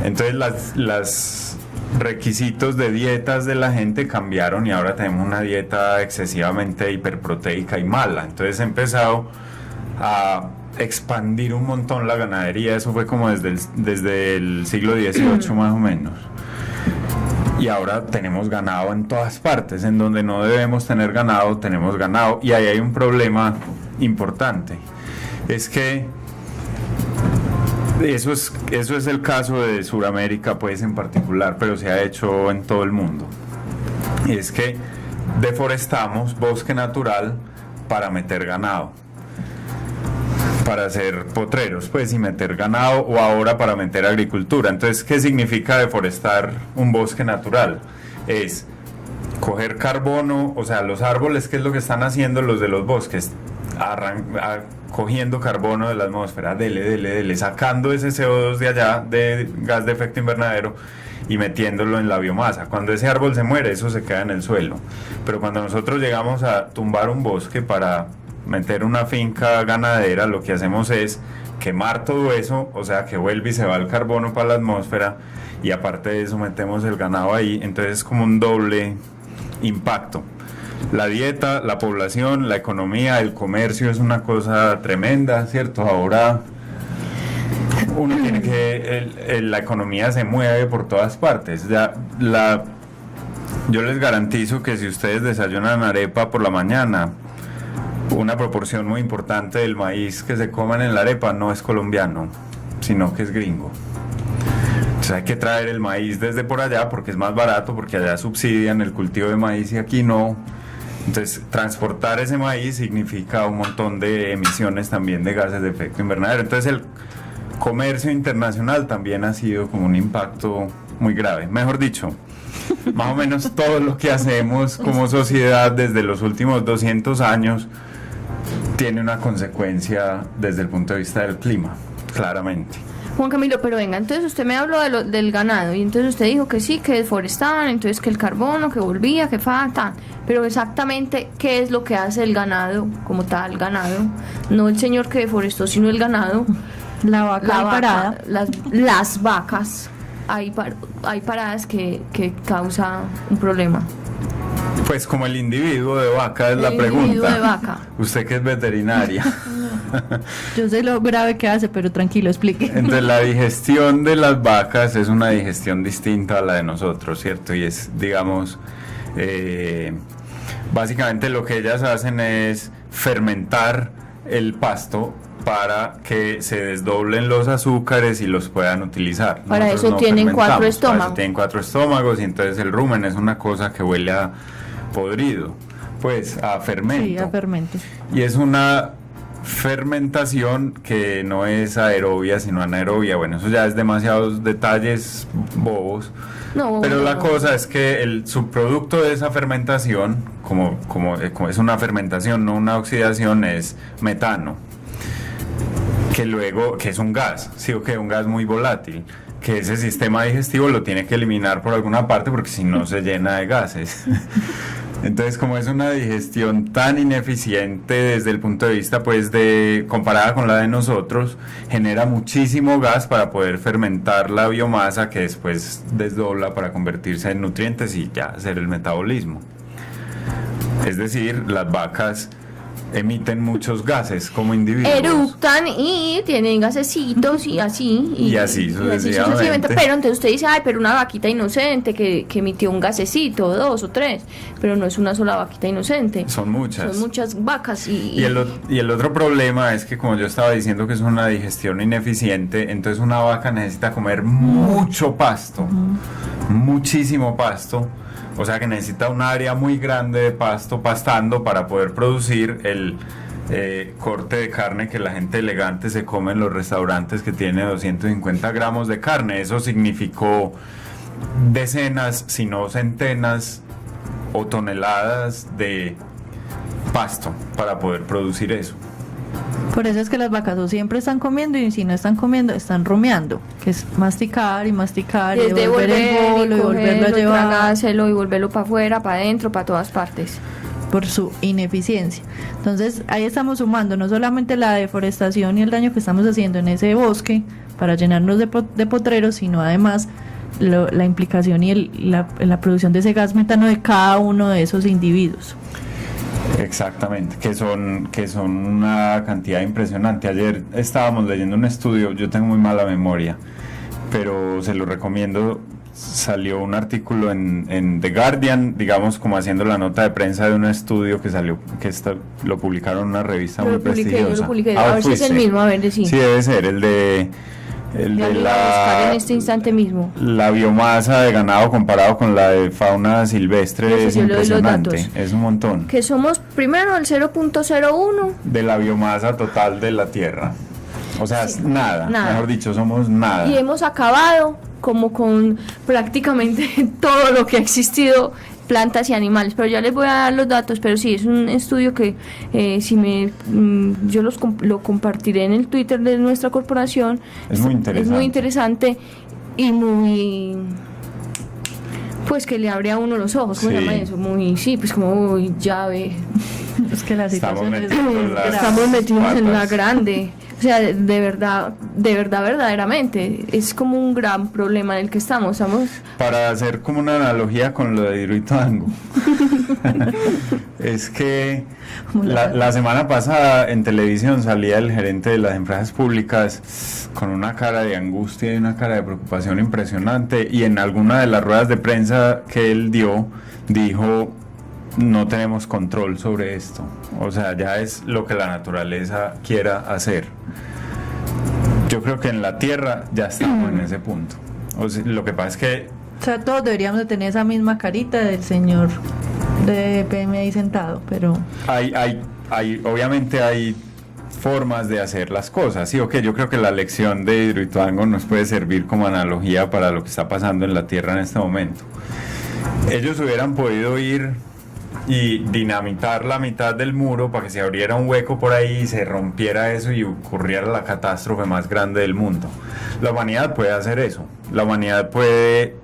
Entonces los requisitos de dietas de la gente cambiaron, y ahora tenemos una dieta excesivamente hiperproteica y mala. Entonces he empezado a expandir un montón la ganadería. Eso fue como desde el siglo XVIII más o menos. Y ahora tenemos ganado en todas partes. En donde no debemos tener ganado, tenemos ganado. Y ahí hay un problema importante. Es que eso es el caso de Sudamérica, pues, en particular, pero se ha hecho en todo el mundo. Y es que deforestamos bosque natural para meter ganado, para hacer potreros, pues, y meter ganado, o ahora para meter agricultura. Entonces, ¿qué significa deforestar un bosque natural? Es coger carbono, o sea, los árboles, ¿qué es lo que están haciendo los de los bosques? Cogiendo carbono de la atmósfera, dele, sacando ese CO2 de allá, de gas de efecto invernadero, y metiéndolo en la biomasa. Cuando ese árbol se muere, eso se queda en el suelo. Pero cuando nosotros llegamos a tumbar un bosque para meter una finca ganadera, lo que hacemos es quemar todo eso, o sea, que vuelve y se va el carbono para la atmósfera, y aparte de eso metemos el ganado ahí. Entonces es como un doble impacto. La dieta, la población, la economía, el comercio es una cosa tremenda, ¿cierto? Ahora uno tiene que... la economía se mueve por todas partes. Yo les garantizo que si ustedes desayunan arepa por la mañana, una proporción muy importante del maíz que se comen en la arepa no es colombiano, sino que es gringo. Entonces hay que traer el maíz desde por allá porque es más barato, porque allá subsidian el cultivo de maíz y aquí no. Entonces transportar ese maíz significa un montón de emisiones también de gases de efecto invernadero. Entonces el comercio internacional también ha sido como un impacto muy grave. Mejor dicho, más o menos todo lo que hacemos como sociedad desde los últimos 200 años tiene una consecuencia desde el punto de vista del clima, claramente. Juan Camilo, pero venga, entonces usted me habló del ganado y entonces usted dijo que sí, que deforestaban, entonces que el carbono, que volvía, que falta, pero exactamente qué es lo que hace el ganado como tal, ganado, no el señor que deforestó, sino el ganado, La vaca parada. las vacas, hay paradas que causa un problema. Pues como el individuo de vaca es El la pregunta. individuo de vaca. Usted que es veterinaria. Yo sé lo grave que hace, pero tranquilo, explique. Entonces la digestión de las vacas es una digestión distinta a la de nosotros, ¿cierto? Y es, digamos, básicamente lo que ellas hacen es fermentar el pasto para que se desdoblen los azúcares y los puedan utilizar. Para Nosotros eso tienen fermentamos, 4 para estómagos. eso tienen 4 estómagos y entonces el rumen es una cosa que huele a podrido, pues a fermento. Sí, a fermento. Y es una fermentación que no es aerobia sino anaerobia. Bueno, eso ya es demasiados detalles bobos. No, Pero no, la no. cosa es que el subproducto de esa fermentación, como es una fermentación, no una oxidación, es metano, que es un gas, sí o que un gas muy volátil, que ese sistema digestivo lo tiene que eliminar por alguna parte porque si no se llena de gases. Entonces, como es una digestión tan ineficiente desde el punto de vista, pues, comparada con la de nosotros, genera muchísimo gas para poder fermentar la biomasa que después desdobla para convertirse en nutrientes y ya hacer el metabolismo. Es decir, las vacas emiten muchos gases como individuos. Eructan y tienen gasecitos y así. Y así sucesivamente. Pero entonces usted dice, ay, pero una vaquita inocente que emitió un gasecito, 2 o 3, pero no es una sola vaquita inocente. Son muchas. Son muchas vacas Y el otro problema es que, como yo estaba diciendo, que es una digestión ineficiente, entonces una vaca necesita comer mucho pasto, muchísimo pasto. O sea que necesita un área muy grande de pasto, pastando, para poder producir el corte de carne que la gente elegante se come en los restaurantes, que tiene 250 gramos de carne. Eso significó decenas, si no centenas o toneladas de pasto para poder producir eso. Por eso es que las vacas o siempre están comiendo y si no están comiendo, están rumiando, que es masticar y masticar y devolver el bolo y volverlo a llevar tragárselo y volverlo para afuera, para adentro, para todas partes. por su ineficiencia. Entonces ahí estamos sumando no solamente la deforestación y el daño que estamos haciendo en ese bosque para llenarnos de potreros, sino además la implicación y la producción de ese gas metano de cada uno de esos individuos. Exactamente, que son una cantidad impresionante. Ayer estábamos leyendo un estudio, yo tengo muy mala memoria, pero se lo recomiendo. Salió un artículo en The Guardian, digamos, como haciendo la nota de prensa de un estudio que salió, lo publicaron en una revista muy prestigiosa. Yo lo publiqué, a ver si es el mismo, a ver si. Sí, debe ser, el de buscar en este instante mismo. La biomasa de ganado comparado con la de fauna silvestre es Yo le doy los impresionante, datos. es un montón. Que somos primero el 0.01 De la biomasa total de la Tierra. O sea, Sí, nada, mejor dicho, somos nada. y hemos acabado como con prácticamente todo lo que ha existido, plantas y animales, pero ya les voy a dar los datos, pero sí, es un estudio que yo lo compartiré en el Twitter de nuestra corporación. Es muy interesante. Es muy interesante y muy, pues que le abre a uno los ojos, ¿cómo se Sí. llama eso? Muy, sí, pues como, uy, ya ve, Es que la situación es estamos metidos en la patas. grande. O sea, de verdad, verdaderamente, es como un gran problema en el que estamos. Para hacer como una analogía con lo de Hidroituango, es que la semana pasada en televisión salía el gerente de las empresas públicas con una cara de angustia y una cara de preocupación impresionante, y en alguna de las ruedas de prensa que él dio, dijo: no tenemos control sobre esto. O sea, ya es lo que la naturaleza quiera hacer. Yo creo que en la Tierra ya estamos en ese punto. O sea, lo que pasa es que O sea, todos deberíamos de tener esa misma carita del señor de PM ahí sentado, pero obviamente hay formas de hacer las cosas. Sí, ok, yo creo que la lección de Hidroituango nos puede servir como analogía para lo que está pasando en la Tierra en este momento. Ellos hubieran podido ir y dinamitar la mitad del muro para que se abriera un hueco por ahí y se rompiera eso y ocurriera la catástrofe más grande del mundo. La humanidad puede hacer eso. La humanidad puede,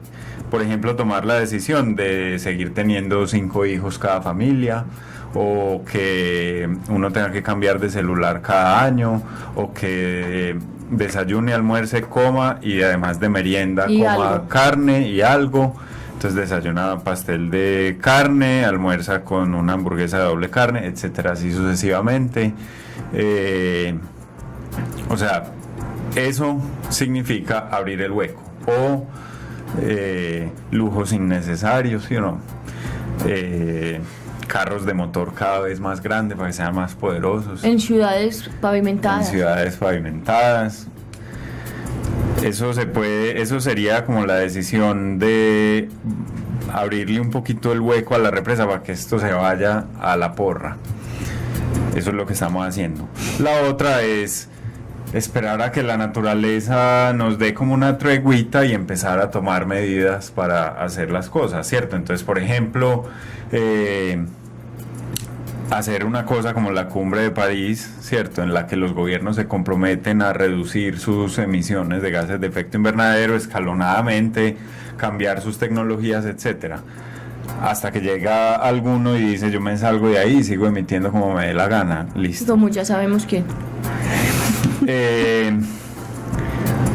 por ejemplo, tomar la decisión de seguir teniendo 5 hijos cada familia, o que uno tenga que cambiar de celular cada año, o que desayune, almuerce, coma y además de merienda y coma algo. carne y algo. Entonces desayuna pastel de carne, almuerza con una hamburguesa de doble carne, etcétera, así sucesivamente. O sea, eso significa abrir el hueco. O lujos innecesarios, ¿sí o no? Carros de motor cada vez más grandes para que sean más poderosos. En ciudades pavimentadas. En ciudades pavimentadas. Eso se puede, eso sería como la decisión de abrirle un poquito el hueco a la represa para que esto se vaya a la porra. Eso es lo que estamos haciendo. La otra es esperar a que la naturaleza nos dé como una treguita y empezar a tomar medidas para hacer las cosas, ¿cierto? Entonces, por ejemplo, hacer una cosa como la Cumbre de París, ¿cierto? En la que los gobiernos se comprometen a reducir sus emisiones de gases de efecto invernadero escalonadamente, cambiar sus tecnologías, etcétera. Hasta que llega alguno y dice, yo me salgo de ahí y sigo emitiendo como me dé la gana, listo. Como ya sabemos quién.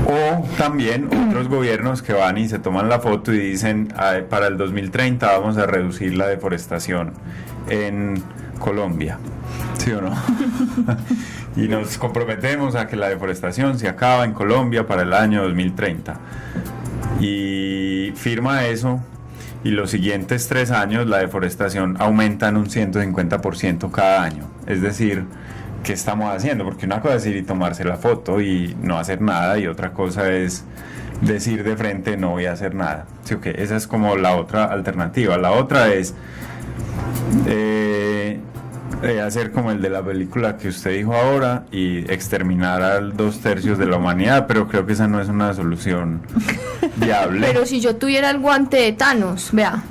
O también otros gobiernos que van y se toman la foto y dicen, para el 2030 vamos a reducir la deforestación en Colombia, ¿sí o no? Y nos comprometemos a que la deforestación se acaba en Colombia para el año 2030. Y firma eso, y los siguientes 3 años la deforestación aumenta en un 150% cada año. Es decir, ¿qué estamos haciendo? Porque una cosa es ir y tomarse la foto y no hacer nada, y otra cosa es decir de frente, no voy a hacer nada. ¿Sí, okay? Esa es como la otra alternativa. La otra es hacer como el de la película que usted dijo ahora y exterminar a 2/3 de la humanidad, pero creo que esa no es una solución viable. Pero si yo tuviera el guante de Thanos, vea.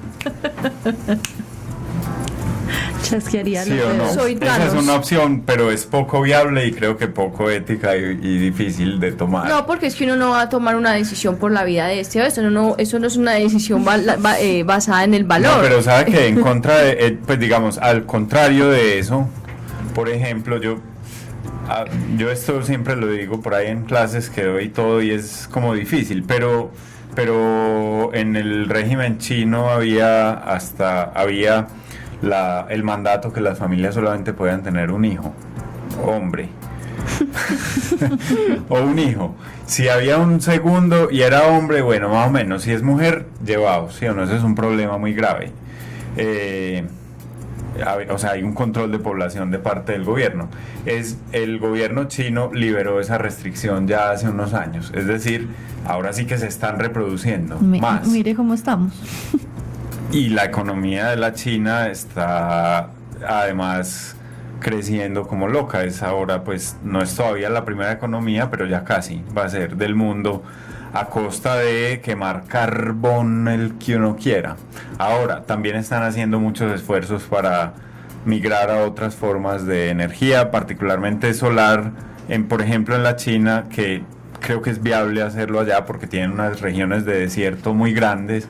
Chasquearía ¿Sí los o no? dedos. Soy Esa es Thanos. una opción, pero es poco viable y creo que poco ética y difícil de tomar. No, porque es que uno no va a tomar una decisión por la vida de este o eso no es una decisión basada en el valor. No, pero sabe que en contra de, pues digamos, al contrario de eso, por ejemplo, yo esto siempre lo digo por ahí en clases que doy todo y es como difícil, pero en el régimen chino había el mandato que las familias solamente podían tener un hijo, hombre. O un hijo. Si había un segundo y era hombre, bueno, más o menos. Si es mujer, llevado, ¿sí o no? Eso es un problema muy grave. O sea, hay un control de población de parte del gobierno. El gobierno chino liberó esa restricción ya hace unos años. Es decir, ahora sí que se están reproduciendo más. Mire cómo estamos. Y la economía de la China está además creciendo como loca. Es ahora, pues, no es todavía la primera economía, pero ya casi va a ser del mundo, a costa de quemar carbón el que uno quiera. Ahora, también están haciendo muchos esfuerzos para migrar a otras formas de energía, particularmente solar, por ejemplo en la China, que creo que es viable hacerlo allá porque tienen unas regiones de desierto muy grandes.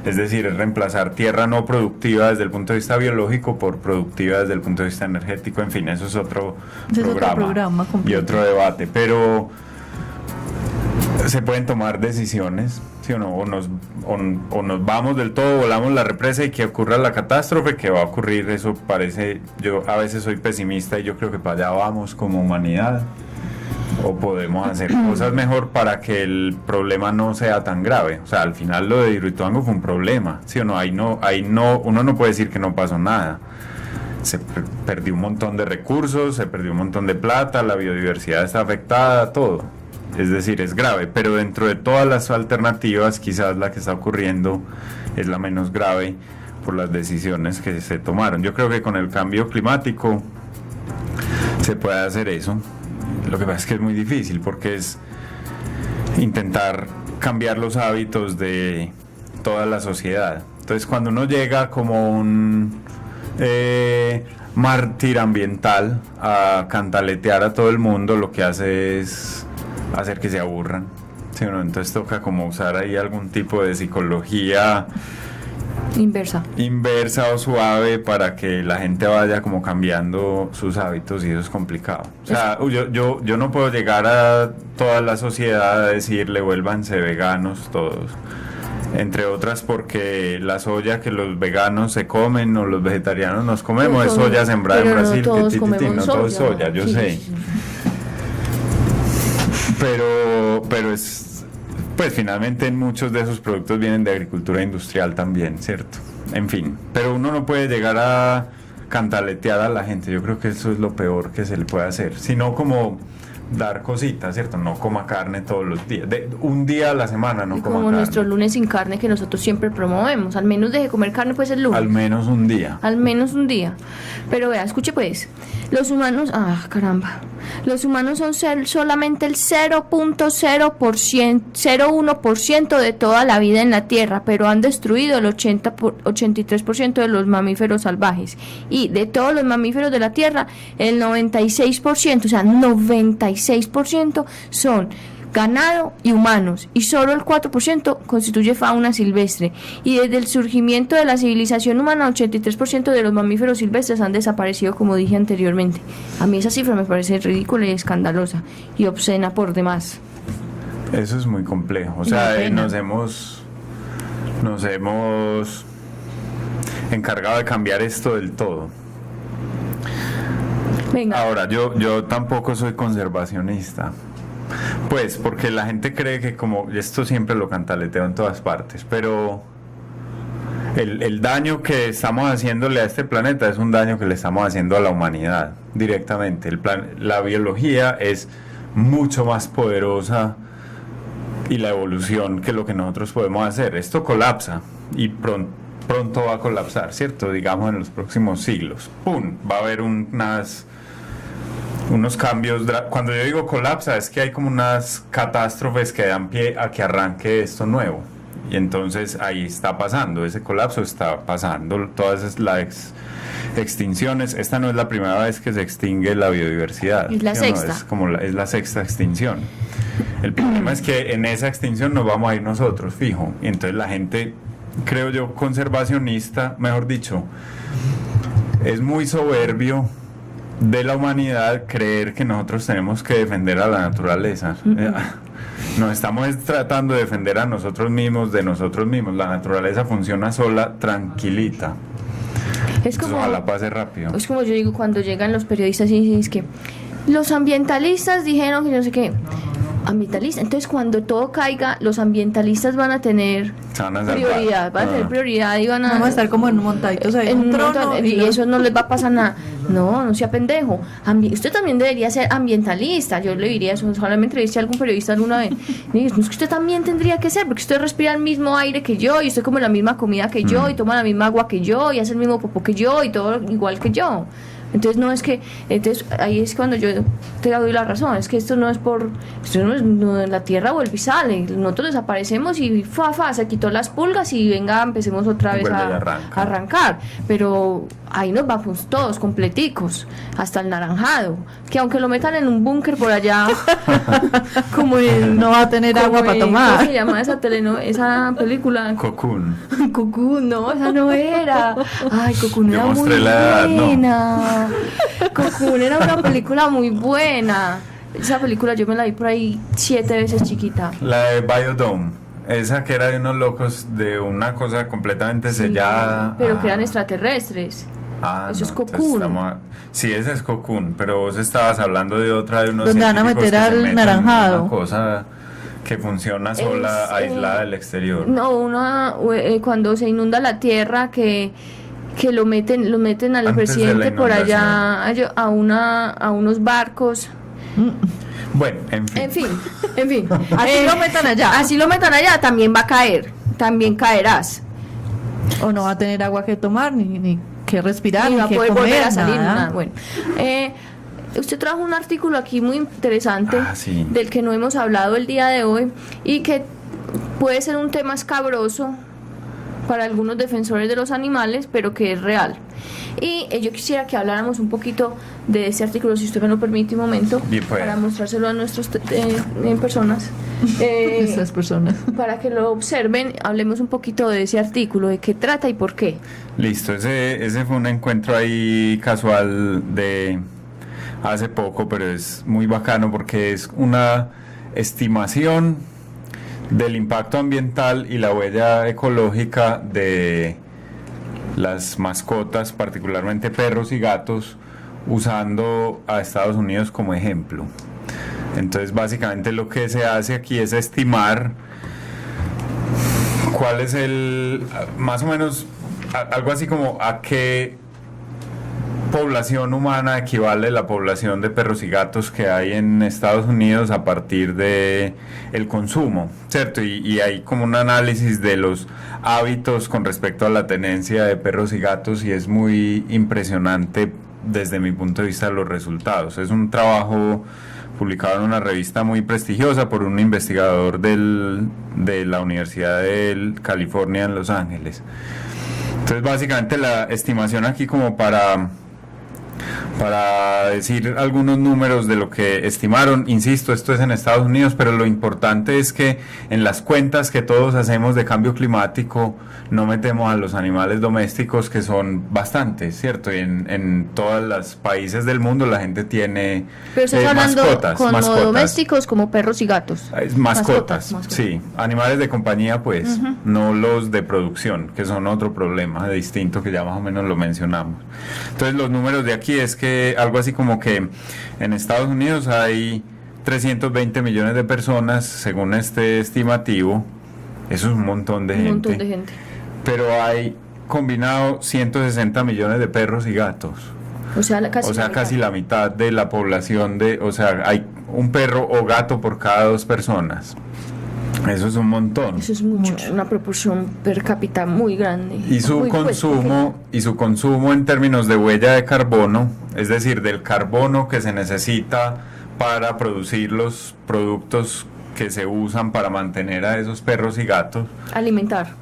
Es decir, es reemplazar tierra no productiva desde el punto de vista biológico por productiva desde el punto de vista energético. En fin, eso es otro programa y otro debate. Pero se pueden tomar decisiones, ¿sí o no? O nos vamos del todo, volamos la represa y que ocurra la catástrofe, que va a ocurrir. Eso parece, yo a veces soy pesimista y yo creo que para allá vamos como humanidad. O podemos hacer cosas mejor para que el problema no sea tan grave. O sea, al final lo de Hidroituango fue un problema, ¿sí o no? Ahí no, uno no puede decir que no pasó nada. Se perdió un montón de recursos, se perdió un montón de plata, la biodiversidad está afectada, todo. Es decir, es grave, pero dentro de todas las alternativas, quizás la que está ocurriendo es la menos grave por las decisiones que se tomaron. Yo creo que con el cambio climático se puede hacer eso. Lo que pasa es que es muy difícil porque es intentar cambiar los hábitos de toda la sociedad. Entonces, cuando uno llega como un mártir ambiental, a cantaletear a todo el mundo, lo que hace es hacer que se aburran. ¿Sí, no? Entonces toca como usar ahí algún tipo de psicología inversa o suave para que la gente vaya como cambiando sus hábitos, y eso es complicado. O sea, yo no puedo llegar a toda la sociedad a decirle vuélvanse veganos todos, entre otras porque la soya que los veganos se comen o los vegetarianos nos comemos es soya sembrada en Brasil, no todos comemos no todo es soya, yo sé. Sí. Pero es, pues finalmente muchos de esos productos vienen de agricultura industrial también, ¿cierto? En fin, pero uno no puede llegar a cantaletear a la gente, yo creo que eso es lo peor que se le puede hacer, sino como dar cositas, ¿cierto? No coma carne todos los días, un día a la semana no coma como carne. nuestro lunes sin carne que nosotros siempre promovemos, al menos deje comer carne pues el lunes. Al menos un día. Al menos un día. Pero vea, escuche pues, los humanos, los humanos son solamente el 0.01% de toda la vida en la Tierra, pero han destruido el 83% de los mamíferos salvajes. Y de todos los mamíferos de la Tierra, el 96%, o sea, 96% son ganado y humanos, y solo el 4% constituye fauna silvestre. Y desde el surgimiento de la civilización humana, 83% de los mamíferos silvestres han desaparecido, como dije anteriormente. A mí esa cifra me parece ridícula y escandalosa, y obscena por demás. Eso es muy complejo, o sea, nos hemos encargado de cambiar esto del todo. Venga. Ahora, yo tampoco soy conservacionista. Pues porque la gente cree que, como esto siempre lo cantaleteo en todas partes, pero el daño que estamos haciéndole a este planeta es un daño que le estamos haciendo a la humanidad directamente. La biología es mucho más poderosa, y la evolución, que lo que nosotros podemos hacer. Esto colapsa y pronto va a colapsar, ¿cierto? Digamos en los próximos siglos. ¡Pum! Va a haber unos cambios. Cuando yo digo colapsa, es que hay como unas catástrofes que dan pie a que arranque esto nuevo. Y entonces ahí está pasando, ese colapso está pasando. Todas las extinciones, esta no es la primera vez que se extingue la biodiversidad. Es la sexta. Es la sexta extinción. El problema es que en esa extinción nos vamos a ir nosotros, fijo. Y entonces la gente, creo yo, conservacionista, mejor dicho, es muy soberbio de la humanidad creer que nosotros tenemos que defender a la naturaleza. Nos estamos tratando de defender a nosotros mismos, de nosotros mismos. La naturaleza funciona sola, tranquilita. Es como, ojalá pase rápido. Es como yo digo cuando llegan los periodistas y dicen, es que los ambientalistas dijeron que no sé qué. Ambientalista, entonces cuando todo caiga, los ambientalistas van a tener prioridad, y vamos a estar como en montaditos ahí en un trono, y eso no les va a pasar nada. No sea pendejo. Usted también debería ser ambientalista. Yo le diría eso, solamente le dice a algún periodista alguna vez. No, es que usted también tendría que ser, porque usted respira el mismo aire que yo, y usted come la misma comida que yo, y toma la misma agua que yo, y hace el mismo popó que yo, y todo igual que yo. Entonces no es que, entonces ahí es cuando yo te doy la razón, es que esto no es la tierra vuelve y sale, nosotros desaparecemos y se quitó las pulgas y venga, empecemos otra vez a arrancar, pero ahí nos vamos todos completicos, hasta el naranjado, que aunque lo metan en un búnker por allá, como no va a tener agua para tomar. ¿Cómo se llama esa película? Cocoon. Cocoon, no, esa no era. Ay, Cocoon era muy buena. Cocoon era una película muy buena. Esa película yo me la vi por ahí 7 veces chiquita. La de Biodome, esa que era de unos locos de una cosa completamente sellada. Pero que eran extraterrestres. Eso es Cocoon. Sí, esa es Cocoon, pero vos estabas hablando de otra, de unos donde van a meter al naranjado. Una cosa que funciona sola, aislada del exterior. No, cuando se inunda la tierra, que lo meten al presidente por allá a unos barcos. Bueno, en fin. Así lo metan allá, también va a caer, también caerás. O no va a tener agua que tomar, ni que respirar, ni va a que poder comer, volver a salir. nada. Bueno, usted trajo un artículo aquí muy interesante, sí, del que no hemos hablado el día de hoy y que puede ser un tema escabroso, para algunos defensores de los animales, pero que es real. Y yo quisiera que habláramos un poquito de ese artículo, si usted me lo permite un momento, Bien, pues. para mostrárselo a nuestras personas. Estas personas. Para que lo observen, hablemos un poquito de ese artículo, de qué trata y por qué. Listo, ese fue un encuentro ahí casual de hace poco, pero es muy bacano porque es una estimación del impacto ambiental y la huella ecológica de las mascotas, particularmente perros y gatos, usando a Estados Unidos como ejemplo. Entonces, básicamente lo que se hace aquí es estimar cuál es más o menos, algo así como a qué población humana equivale la población de perros y gatos que hay en Estados Unidos a partir de el consumo, ¿cierto? Y hay como un análisis de los hábitos con respecto a la tenencia de perros y gatos y es muy impresionante desde mi punto de vista los resultados. Es un trabajo publicado en una revista muy prestigiosa por un investigador de la Universidad de California en Los Ángeles. Entonces, básicamente la estimación aquí como para decir algunos números de lo que estimaron, insisto, esto es en Estados Unidos, pero lo importante es que en las cuentas que todos hacemos de cambio climático no metemos a los animales domésticos, que son bastantes, ¿cierto? Y en todos los países del mundo la gente tiene Pero estás hablando como mascotas. domésticos, como perros y gatos. Mascotas, sí, animales de compañía, pues, no los de producción, que son otro problema distinto que ya más o menos lo mencionamos. Entonces, los números de aquí es que algo así como que en Estados Unidos hay 320 millones de personas, según este estimativo. Eso es un montón de gente. Un montón de gente. Pero hay combinado 160 millones de perros y gatos. O sea, casi la mitad de la población o sea, hay un perro o gato por cada 2 personas. Eso es un montón. Eso es mucho, una proporción per cápita muy grande. Y su consumo en términos de huella de carbono, es decir, del carbono que se necesita para producir los productos que se usan para mantener a esos perros y gatos.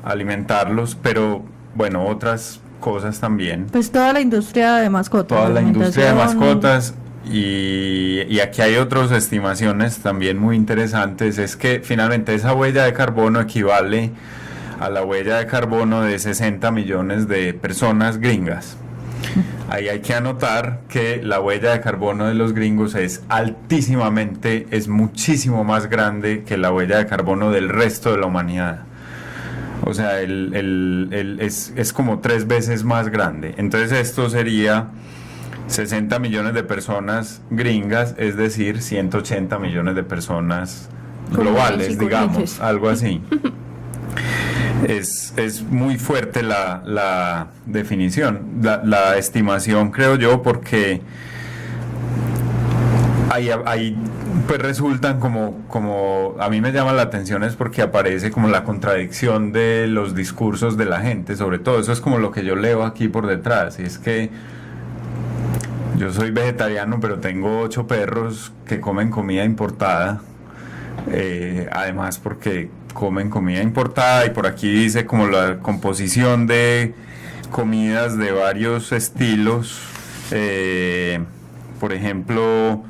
Alimentarlos, pero bueno, otras cosas también. Pues toda la industria de mascotas. Toda la industria de mascotas. Y aquí hay otras estimaciones también muy interesantes, es que finalmente esa huella de carbono equivale a la huella de carbono de 60 millones de personas gringas. Ahí hay que anotar que la huella de carbono de los gringos es muchísimo más grande que la huella de carbono del resto de la humanidad. O sea, es como 3 veces más grande. Entonces esto sería 60 millones de personas gringas, es decir, 180 millones de personas globales, digamos, algo así. Es muy fuerte la definición, la estimación, creo yo, porque ahí pues resultan como a mí me llama la atención, es porque aparece como la contradicción de los discursos de la gente, sobre todo. Eso es como lo que yo leo aquí por detrás, y es que yo soy vegetariano, pero tengo 8 perros que comen comida importada, además porque comen comida importada, y por aquí dice como la composición de comidas de varios estilos, por ejemplo,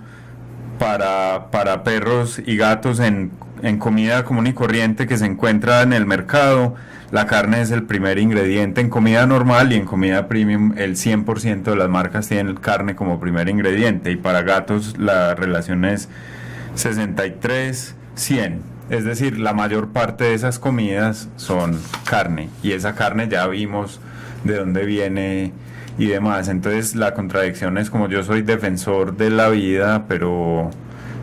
para perros y gatos en comida común y corriente que se encuentra en el mercado. La carne es el primer ingrediente en comida normal, y en comida premium el 100% de las marcas tienen carne como primer ingrediente, y para gatos la relación es 63-100, es decir, la mayor parte de esas comidas son carne, y esa carne ya vimos de dónde viene y demás. Entonces la contradicción es, como yo soy defensor de la vida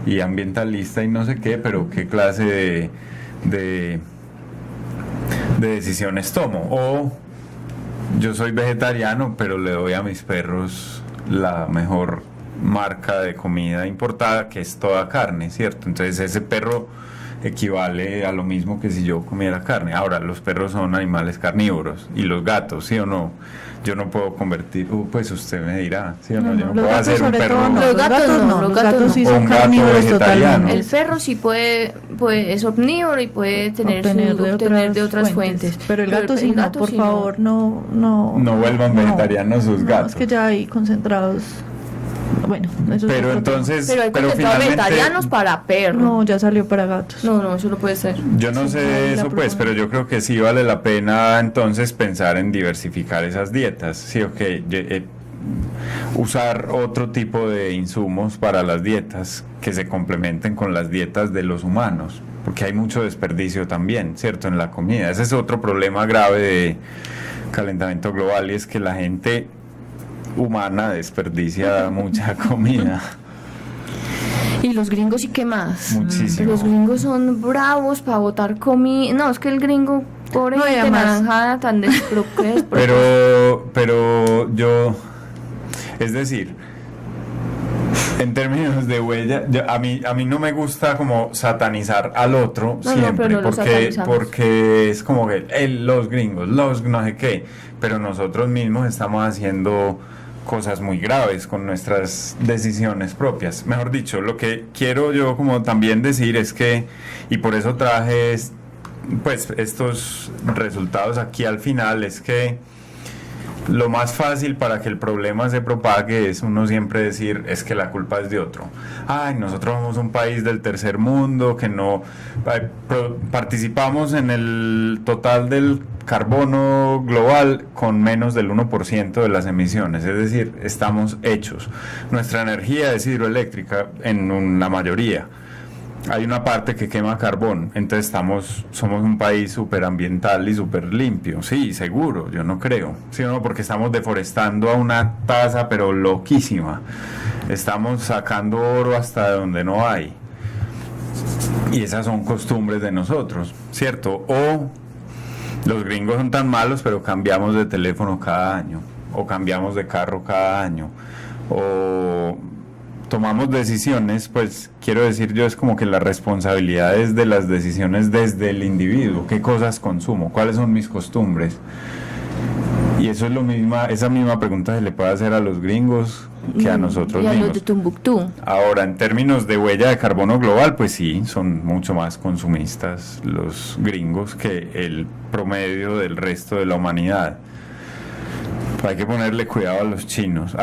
y ambientalista y no sé qué, pero qué clase de decisiones tomo. O yo soy vegetariano, pero le doy a mis perros la mejor marca de comida importada, que es toda carne, ¿cierto? Entonces ese perro equivale a lo mismo que si yo comiera carne. Ahora, los perros son animales carnívoros y los gatos, ¿sí o no? Yo no puedo convertir, pues usted me dirá, ¿sí o no? Yo no puedo hacer un perro. Los gatos sí O son un gato carnívoros vegetariano. totalmente. El perro sí es omnívoro y puede obtener de otras fuentes. Pero el gato sí no, por favor, no. No vuelvan vegetarianos sus gatos. Es que ya hay concentrados. Bueno, eso es Pero otro entonces, Pero hay pero concentrados finalmente, vegetarianos para perros. tema. No, ya salió para gatos. No, eso no puede ser. yo no sé de eso pues, pero yo creo que sí vale la pena entonces pensar en diversificar esas dietas, sí, usar otro tipo de insumos para las dietas que se complementen con las dietas de los humanos, porque hay mucho desperdicio también, ¿cierto?, en la comida. Ese es otro problema grave de calentamiento global, y es que la gente humana desperdicia mucha comida. ¿Y los gringos y qué más? Muchísimo. Los gringos son bravos para botar comida. No, es que el gringo, pobre No, y gente además- naranjada, tan despreocupado. Pero yo, es decir, en términos de huella, a mí no me gusta como satanizar al otro No, siempre, pero lo porque satanizamos. es como que los gringos, los no sé qué, pero nosotros mismos estamos haciendo cosas muy graves con nuestras decisiones propias. Mejor dicho, lo que quiero yo como también decir es que, y por eso traje pues estos resultados aquí al final, es que lo más fácil para que el problema se propague es uno siempre decir, es que la culpa es de otro. Ay, nosotros somos un país del tercer mundo que no participamos en el total del carbono global con menos del 1% de las emisiones, es decir, estamos hechos. Nuestra energía es hidroeléctrica en la mayoría. Hay una parte que quema carbón, entonces somos un país súper ambiental y súper limpio. Sí, seguro, yo no creo. Sí, no, porque estamos deforestando a una tasa pero loquísima. Estamos sacando oro hasta donde no hay. Y esas son costumbres de nosotros, ¿cierto? O los gringos son tan malos pero cambiamos de teléfono cada año, o cambiamos de carro cada año, o tomamos decisiones, pues quiero decir yo, es como que la responsabilidad es de las decisiones desde el individuo. ¿Qué cosas consumo? ¿Cuáles son mis costumbres? Y eso es esa misma pregunta se le puede hacer a los gringos que a nosotros y a los mismos. de Tombuctú. Ahora, en términos de huella de carbono global, pues sí, son mucho más consumistas los gringos que el promedio del resto de la humanidad. Hay que ponerle cuidado a los chinos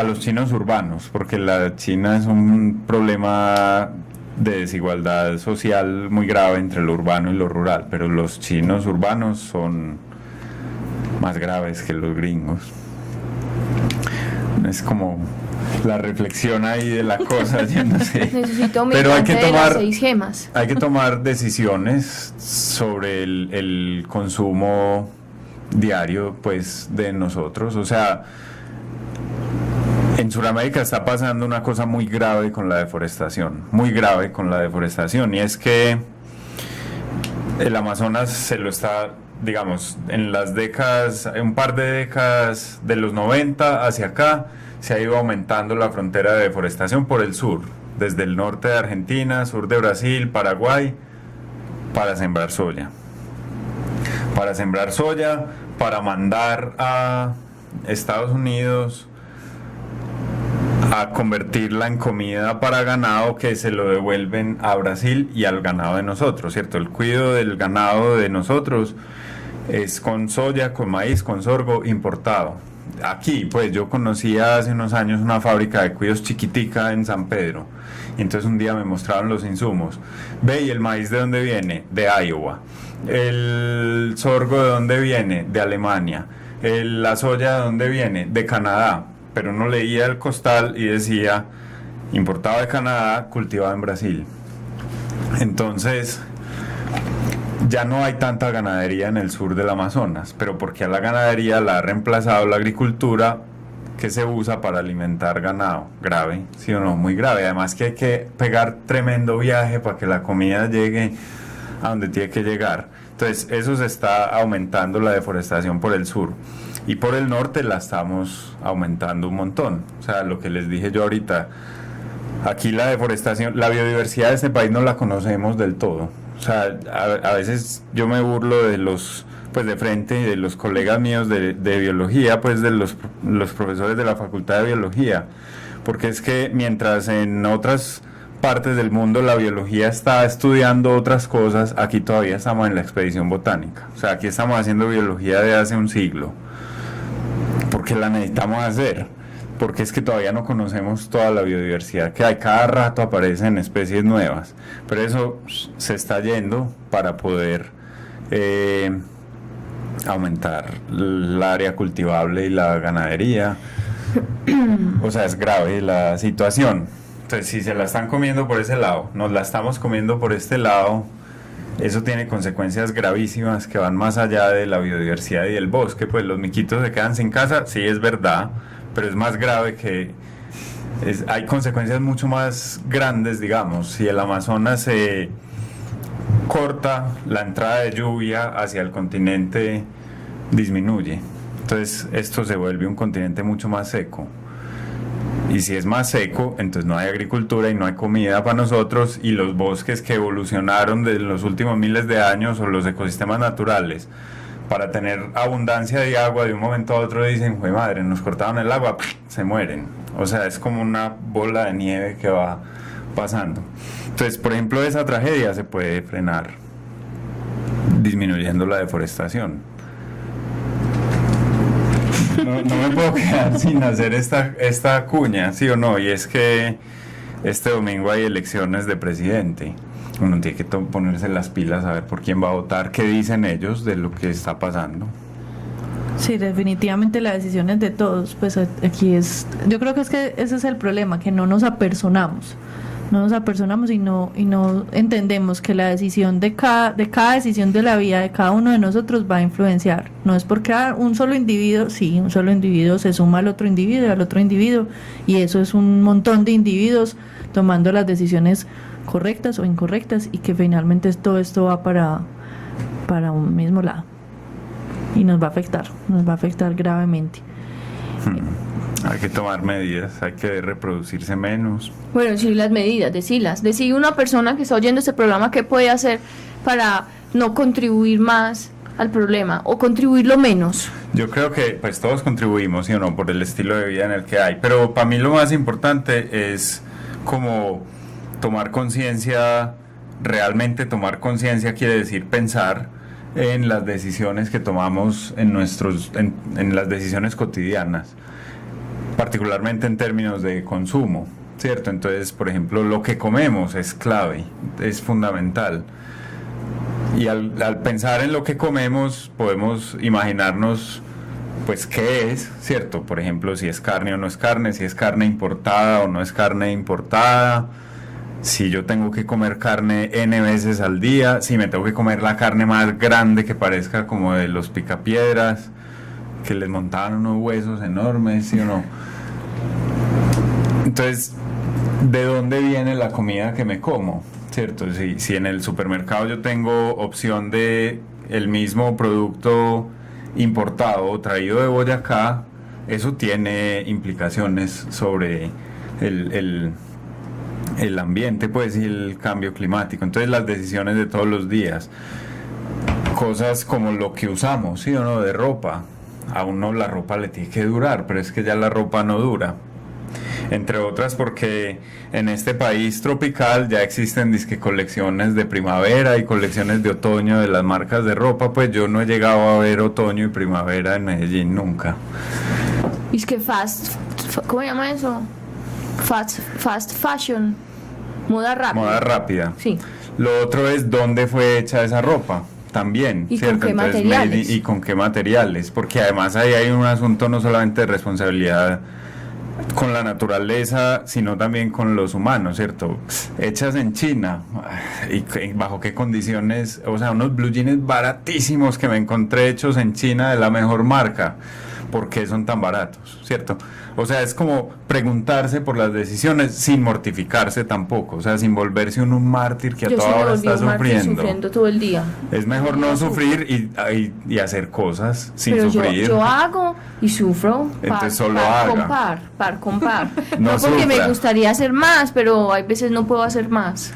urbanos, porque la China es un problema de desigualdad social muy grave entre lo urbano y lo rural, pero los chinos urbanos son más graves que los gringos. Es como la reflexión ahí de la cosa, yo no sé. Necesito mi Pero hay que de las tomar 6 gemas. Hay que tomar decisiones sobre el consumo diario, pues, de nosotros. O sea, en Sudamérica está pasando una cosa muy grave con la deforestación, y es que el Amazonas se lo está, digamos, en las décadas, un par de décadas de los 90 hacia acá, se ha ido aumentando la frontera de deforestación por el sur, desde el norte de Argentina, sur de Brasil, Paraguay, para sembrar soya, para mandar a Estados Unidos a convertirla en comida para ganado, que se lo devuelven a Brasil y al ganado de nosotros, ¿cierto? El cuidado del ganado de nosotros es con soya, con maíz, con sorgo importado. Aquí, pues yo conocía hace unos años una fábrica de cuidos chiquitica en San Pedro, y entonces un día me mostraron los insumos. Ve, ¿y el maíz de dónde viene? De Iowa. ¿El sorgo de dónde viene? De Alemania. ¿La soya de dónde viene? De Canadá. Pero uno leía el costal y decía importado de Canadá, cultivado en Brasil. Entonces ya no hay tanta ganadería en el sur del Amazonas, pero porque a la ganadería la ha reemplazado la agricultura que se usa para alimentar ganado. Grave, ¿sí o no? Muy grave. Además que hay que pegar tremendo viaje para que la comida llegue a donde tiene que llegar. Entonces eso se está aumentando, la deforestación por el sur, y por el norte la estamos aumentando un montón. O sea, lo que les dije yo ahorita, aquí la deforestación, la biodiversidad de este país no la conocemos del todo. O sea, a veces yo me burlo de los, pues de frente, de los colegas míos de biología, pues de los profesores de la Facultad de Biología, porque es que mientras en otras partes del mundo la biología está estudiando otras cosas, aquí todavía estamos en la expedición botánica. O sea, aquí estamos haciendo biología de hace un siglo, porque la necesitamos hacer, porque es que todavía no conocemos toda la biodiversidad que hay. Cada rato aparecen especies nuevas, pero eso se está yendo para poder aumentar el área cultivable y la ganadería. O sea, es grave la situación. Entonces, si se la están comiendo por ese lado, nos la estamos comiendo por este lado, eso tiene consecuencias gravísimas que van más allá de la biodiversidad y el bosque. Pues los miquitos se quedan sin casa, sí es verdad, pero es más grave que... hay consecuencias mucho más grandes, digamos. Si el Amazonas se corta, la entrada de lluvia hacia el continente disminuye. Entonces esto se vuelve un continente mucho más seco. Y si es más seco, entonces no hay agricultura y no hay comida para nosotros, y los bosques que evolucionaron de los últimos miles de años, o los ecosistemas naturales, para tener abundancia de agua, de un momento a otro dicen, ¡jue madre! Nos cortaron el agua, se mueren. O sea, es como una bola de nieve que va pasando. Entonces, por ejemplo, esa tragedia se puede frenar disminuyendo la deforestación. No me puedo quedar sin hacer esta cuña, ¿sí o no? Y es que este domingo hay elecciones de presidente. Uno tiene que ponerse las pilas a ver por quién va a votar, qué dicen ellos de lo que está pasando. Sí, definitivamente la decisión es de todos. Pues aquí es, yo creo que ese es el problema, que no nos apersonamos y no entendemos que la decisión de cada decisión de la vida de cada uno de nosotros va a influenciar. No es porque un solo individuo se suma al otro individuo y al otro individuo, y eso es un montón de individuos tomando las decisiones correctas o incorrectas, y que finalmente todo esto va para un mismo lado y nos va a afectar gravemente. Hay que tomar medidas, hay que reproducirse menos. Bueno, sí, las medidas, decide una persona que está oyendo este programa qué puede hacer para no contribuir más al problema o contribuirlo menos. Yo creo que pues todos contribuimos, ¿sí o no?, por el estilo de vida en el que hay, pero para mí lo más importante es como tomar conciencia. Realmente tomar conciencia quiere decir pensar en las decisiones que tomamos en las decisiones cotidianas, particularmente en términos de consumo, ¿cierto? Entonces, por ejemplo, lo que comemos es clave, es fundamental. Y al pensar en lo que comemos, podemos imaginarnos, pues, qué es, ¿cierto? Por ejemplo, si es carne o no es carne, si es carne importada o no es carne importada, si yo tengo que comer carne N veces al día, si me tengo que comer la carne más grande que parezca como de los picapiedras, que les montaban unos huesos enormes, ¿sí o no? Entonces, ¿de dónde viene la comida que me como? ¿Cierto? Si en el supermercado yo tengo opción de el mismo producto importado o traído de Boyacá, eso tiene implicaciones sobre el ambiente, pues, y el cambio climático. Entonces, las decisiones de todos los días, cosas como lo que usamos, ¿sí o no?, de ropa. A uno la ropa le tiene que durar, pero es que ya la ropa no dura. Entre otras porque en este país tropical ya existen disque colecciones de primavera y colecciones de otoño de las marcas de ropa. Pues yo no he llegado a ver otoño y primavera en Medellín nunca. Y es que ¿cómo se llama eso? Fast fashion, moda rápida. Sí. Lo otro es dónde fue hecha esa ropa. También, ¿y ¿cierto? con qué materiales? Y con qué materiales, porque además ahí hay un asunto no solamente de responsabilidad con la naturaleza, sino también con los humanos, ¿cierto? Hechas en China, y bajo qué condiciones, o sea, unos blue jeans baratísimos que me encontré hechos en China de la mejor marca, ¿por qué son tan baratos?, ¿cierto? O sea, es como preguntarse por las decisiones sin mortificarse tampoco, o sea, sin volverse un mártir que a toda hora está sufriendo todo el día. Es mejor no sufrir y hacer cosas sin sufrir. Yo hago y sufro. Entonces solo haga. Compar. No porque sufra. me gustaría hacer más, pero hay veces no puedo hacer más.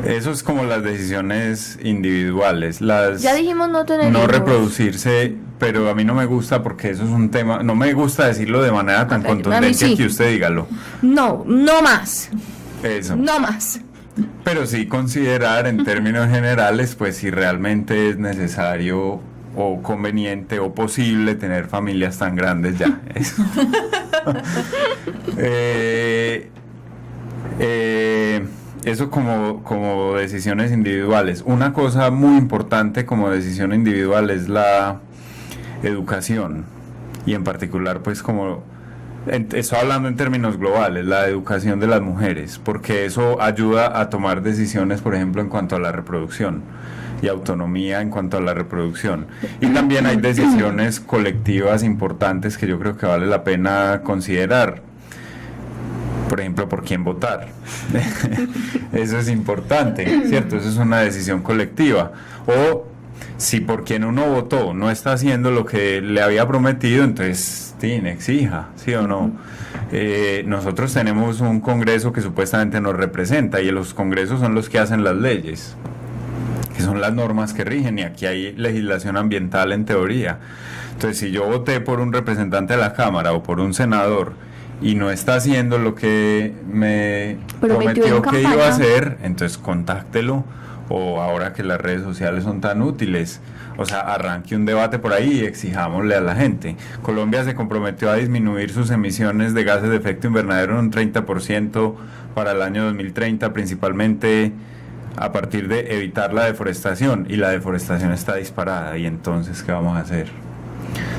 Eso es como las decisiones individuales. Ya dijimos no tener no hijos. reproducirse, pero a mí no me gusta porque eso es un tema, no me gusta decirlo de manera tan A mí contundente sí. que usted dígalo. No más. Eso. No más. Pero sí considerar en términos generales, pues si realmente es necesario o conveniente o posible tener familias tan grandes ya. Eso. Eso como decisiones individuales. Una cosa muy importante como decisión individual es la educación, y en particular pues como estoy hablando en términos globales, la educación de las mujeres, porque eso ayuda a tomar decisiones, por ejemplo, en cuanto a la reproducción y autonomía en cuanto a la reproducción. Y también hay decisiones colectivas importantes que yo creo que vale la pena considerar. Por ejemplo, por quién votar. Eso es importante, ¿cierto? Eso es una decisión colectiva. O si por quien uno votó no está haciendo lo que le había prometido, entonces exija, ¿sí o no? Nosotros tenemos un Congreso que supuestamente nos representa, y los congresos son los que hacen las leyes, que son las normas que rigen, y aquí hay legislación ambiental en teoría. Entonces, si yo voté por un representante de la Cámara o por un senador y no está haciendo lo que me prometió que iba a hacer, entonces contáctelo, o ahora que las redes sociales son tan útiles, o sea, arranque un debate por ahí y exijámosle a la gente. Colombia se comprometió a disminuir sus emisiones de gases de efecto invernadero en un 30% para el año 2030, principalmente a partir de evitar la deforestación, y la deforestación está disparada, y entonces ¿qué vamos a hacer?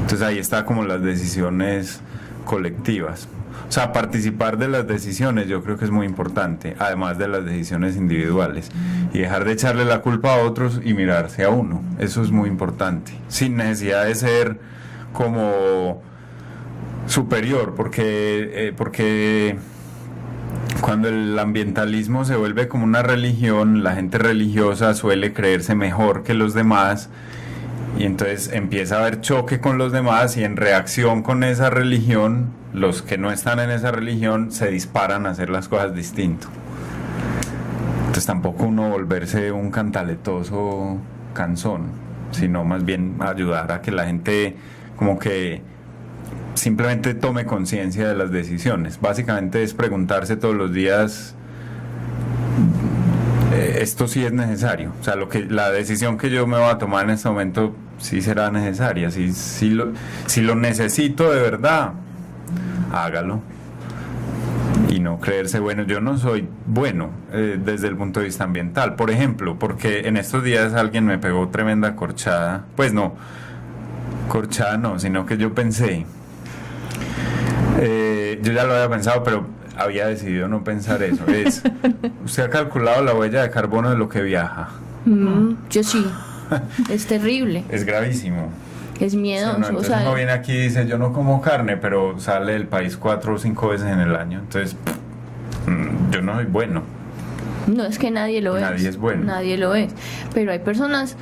Entonces ahí está como las decisiones colectivas. O sea, participar de las decisiones yo creo que es muy importante, además de las decisiones individuales, y dejar de echarle la culpa a otros y mirarse a uno. Eso es muy importante, sin necesidad de ser como superior, porque cuando el ambientalismo se vuelve como una religión, la gente religiosa suele creerse mejor que los demás, y entonces empieza a haber choque con los demás, y en reacción con esa religión, los que no están en esa religión se disparan a hacer las cosas distinto. Entonces tampoco uno volverse un cantaletoso cansón, sino más bien ayudar a que la gente como que simplemente tome conciencia de las decisiones. Básicamente es preguntarse todos los días, esto sí es necesario, o sea, la decisión que yo me voy a tomar en este momento sí será necesaria, si lo necesito de verdad, hágalo, y no creerse bueno. Yo no soy bueno desde el punto de vista ambiental, por ejemplo, porque en estos días alguien me pegó tremenda corchada, pues no, corchada no, sino que yo pensé, yo ya lo había pensado, pero había decidido no pensar eso. ¿Usted ha calculado la huella de carbono de lo que viaja? Yo sí. Es terrible. Es gravísimo. Es miedoso. Sí, no, entonces uno viene aquí y dice, yo no como carne, pero sale del país 4 o 5 veces en el año. Entonces, yo no soy bueno. No, es que nadie lo es. Nadie es bueno. Nadie lo es. Pero hay personas,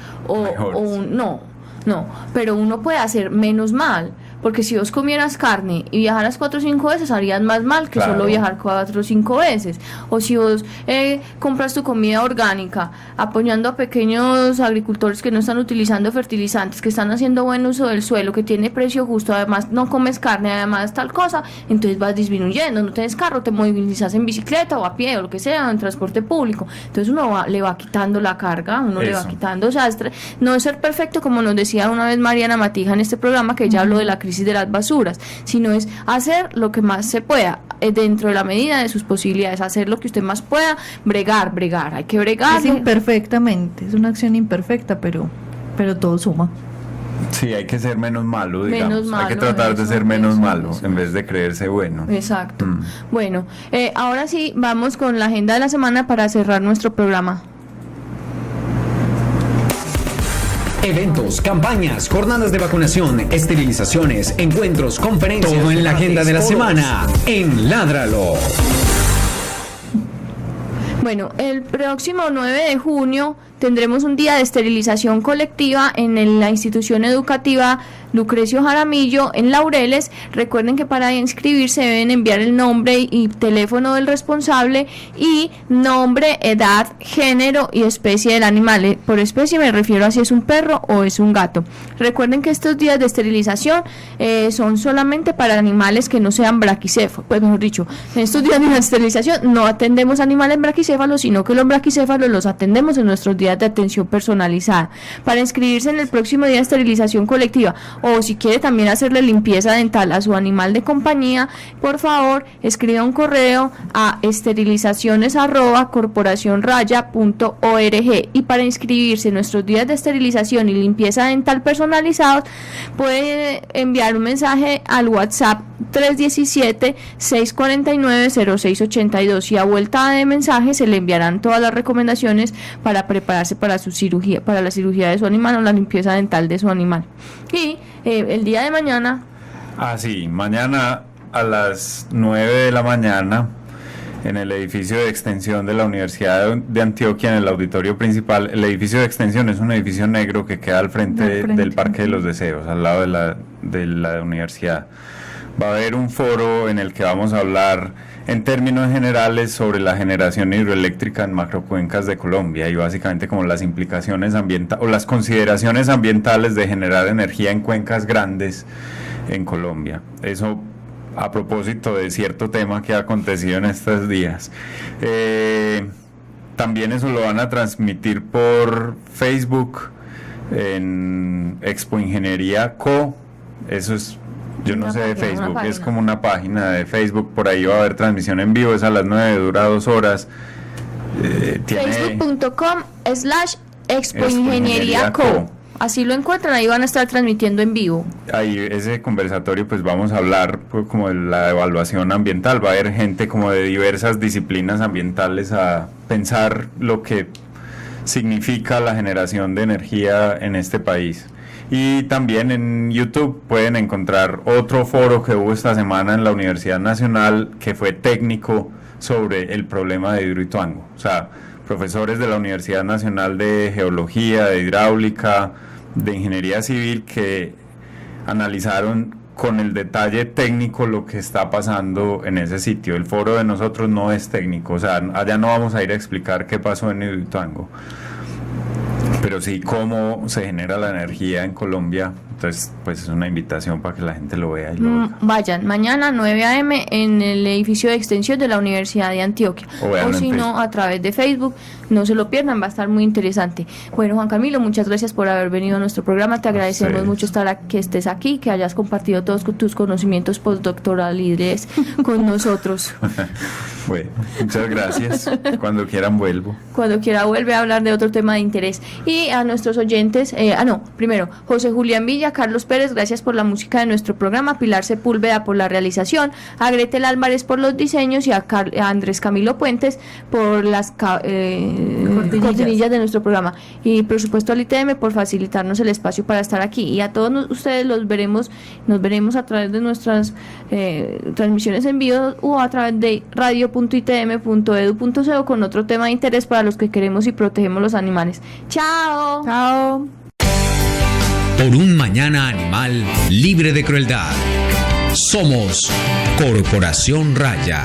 pero uno puede hacer menos mal. Porque si vos comieras carne y viajaras 4 o 5 veces, harías más mal que solo viajar 4 o 5 veces. O si vos compras tu comida orgánica, apoyando a pequeños agricultores que no están utilizando fertilizantes, que están haciendo buen uso del suelo, que tiene precio justo, además no comes carne, además tal cosa, entonces vas disminuyendo. No tienes carro, te movilizas en bicicleta o a pie o lo que sea, en transporte público. Entonces uno le va quitando la carga, le va quitando. O sea, no es ser perfecto, como nos decía una vez Mariana Matija en este programa, que ella habló de la crisis de las basuras, sino es hacer lo que más se pueda, dentro de la medida de sus posibilidades, hacer lo que usted más pueda, bregar, hay que bregar. Es imperfectamente, es una acción imperfecta, pero todo suma. Sí, hay que ser menos malo, digamos. Hay que tratar de ser menos malo en vez de creerse bueno. Exacto. Bueno, ahora sí, vamos con la agenda de la semana para cerrar nuestro programa. Eventos, campañas, jornadas de vacunación, esterilizaciones, encuentros, conferencias. Todo en la agenda de la semana en Ládralo. Bueno, el próximo 9 de junio tendremos un día de esterilización colectiva en la institución educativa Lucrecio Jaramillo en Laureles. Recuerden que para inscribirse deben enviar el nombre y teléfono del responsable y nombre, edad, género y especie del animal. Por especie me refiero a si es un perro o es un gato. Recuerden que estos días de esterilización son solamente para animales que no sean braquicéfalos. Pues mejor dicho, en estos días de esterilización no atendemos animales braquicéfalos, sino que los braquicéfalos los atendemos en nuestros días de atención personalizada. Para inscribirse en el próximo día de esterilización colectiva, o si quiere también hacerle limpieza dental a su animal de compañía, por favor escriba un correo a esterilizaciones@corporacionraya.org. Y para inscribirse en nuestros días de esterilización y limpieza dental personalizados, puede enviar un mensaje al WhatsApp 317-649-0682 y a vuelta de mensaje se le enviarán todas las recomendaciones para prepararse para su cirugía, para la cirugía de su animal o la limpieza dental de su animal. Y el día de mañana... Sí, mañana a las 9 de la mañana en el edificio de extensión de la Universidad de Antioquia, en el auditorio principal. El edificio de extensión es un edificio negro que queda al frente del Parque de los Deseos, al lado de la universidad. Va a haber un foro en el que vamos a hablar en términos generales sobre la generación hidroeléctrica en macrocuencas de Colombia y básicamente como las implicaciones ambientales o las consideraciones ambientales de generar energía en cuencas grandes en Colombia. Eso a propósito de cierto tema que ha acontecido en estos días. También eso lo van a transmitir por Facebook en Expo Ingeniería Co. Eso es, yo no sé de Facebook, es como una página de Facebook, por ahí va a haber transmisión en vivo, es a las 9, dura 2 horas. Facebook.com/Expo Ingeniería Co. Así lo encuentran, ahí van a estar transmitiendo en vivo. Ahí ese conversatorio pues vamos a hablar pues, como de la evaluación ambiental, va a haber gente como de diversas disciplinas ambientales a pensar lo que significa la generación de energía en este país. Y también en YouTube pueden encontrar otro foro que hubo esta semana en la Universidad Nacional que fue técnico sobre el problema de Hidroituango. O sea, profesores de la Universidad Nacional de Geología, de Hidráulica, de Ingeniería Civil que analizaron con el detalle técnico lo que está pasando en ese sitio. El foro de nosotros no es técnico, o sea, allá no vamos a ir a explicar qué pasó en Hidroituango, pero sí cómo se genera la energía en Colombia. Entonces, pues es una invitación para que la gente lo vea y lo oiga. Vayan, mañana 9 a.m. en el edificio de extensión de la Universidad de Antioquia. O si no, a través de Facebook. No se lo pierdan, va a estar muy interesante. Bueno, Juan Camilo, muchas gracias por haber venido a nuestro programa. Te agradecemos mucho que estés aquí, que hayas compartido todos tus conocimientos postdoctorales con nosotros. Bueno, muchas gracias. Cuando quieran vuelvo. Cuando quiera vuelve a hablar de otro tema de interés. Y a nuestros oyentes, primero, José Julián Villa, Carlos Pérez, gracias por la música de nuestro programa, Pilar Sepúlveda por la realización, a Gretel Álvarez por los diseños y a Andrés Camilo Puentes por las cortinillas de nuestro programa. Y por supuesto al ITM por facilitarnos el espacio para estar aquí. Y a todos ustedes nos veremos a través de nuestras transmisiones en vivo o a través de radio.itm.edu.co con otro tema de interés para los que queremos y protegemos los animales. ¡Chao! Chao. Por un mañana animal libre de crueldad. Somos Corporación Raya.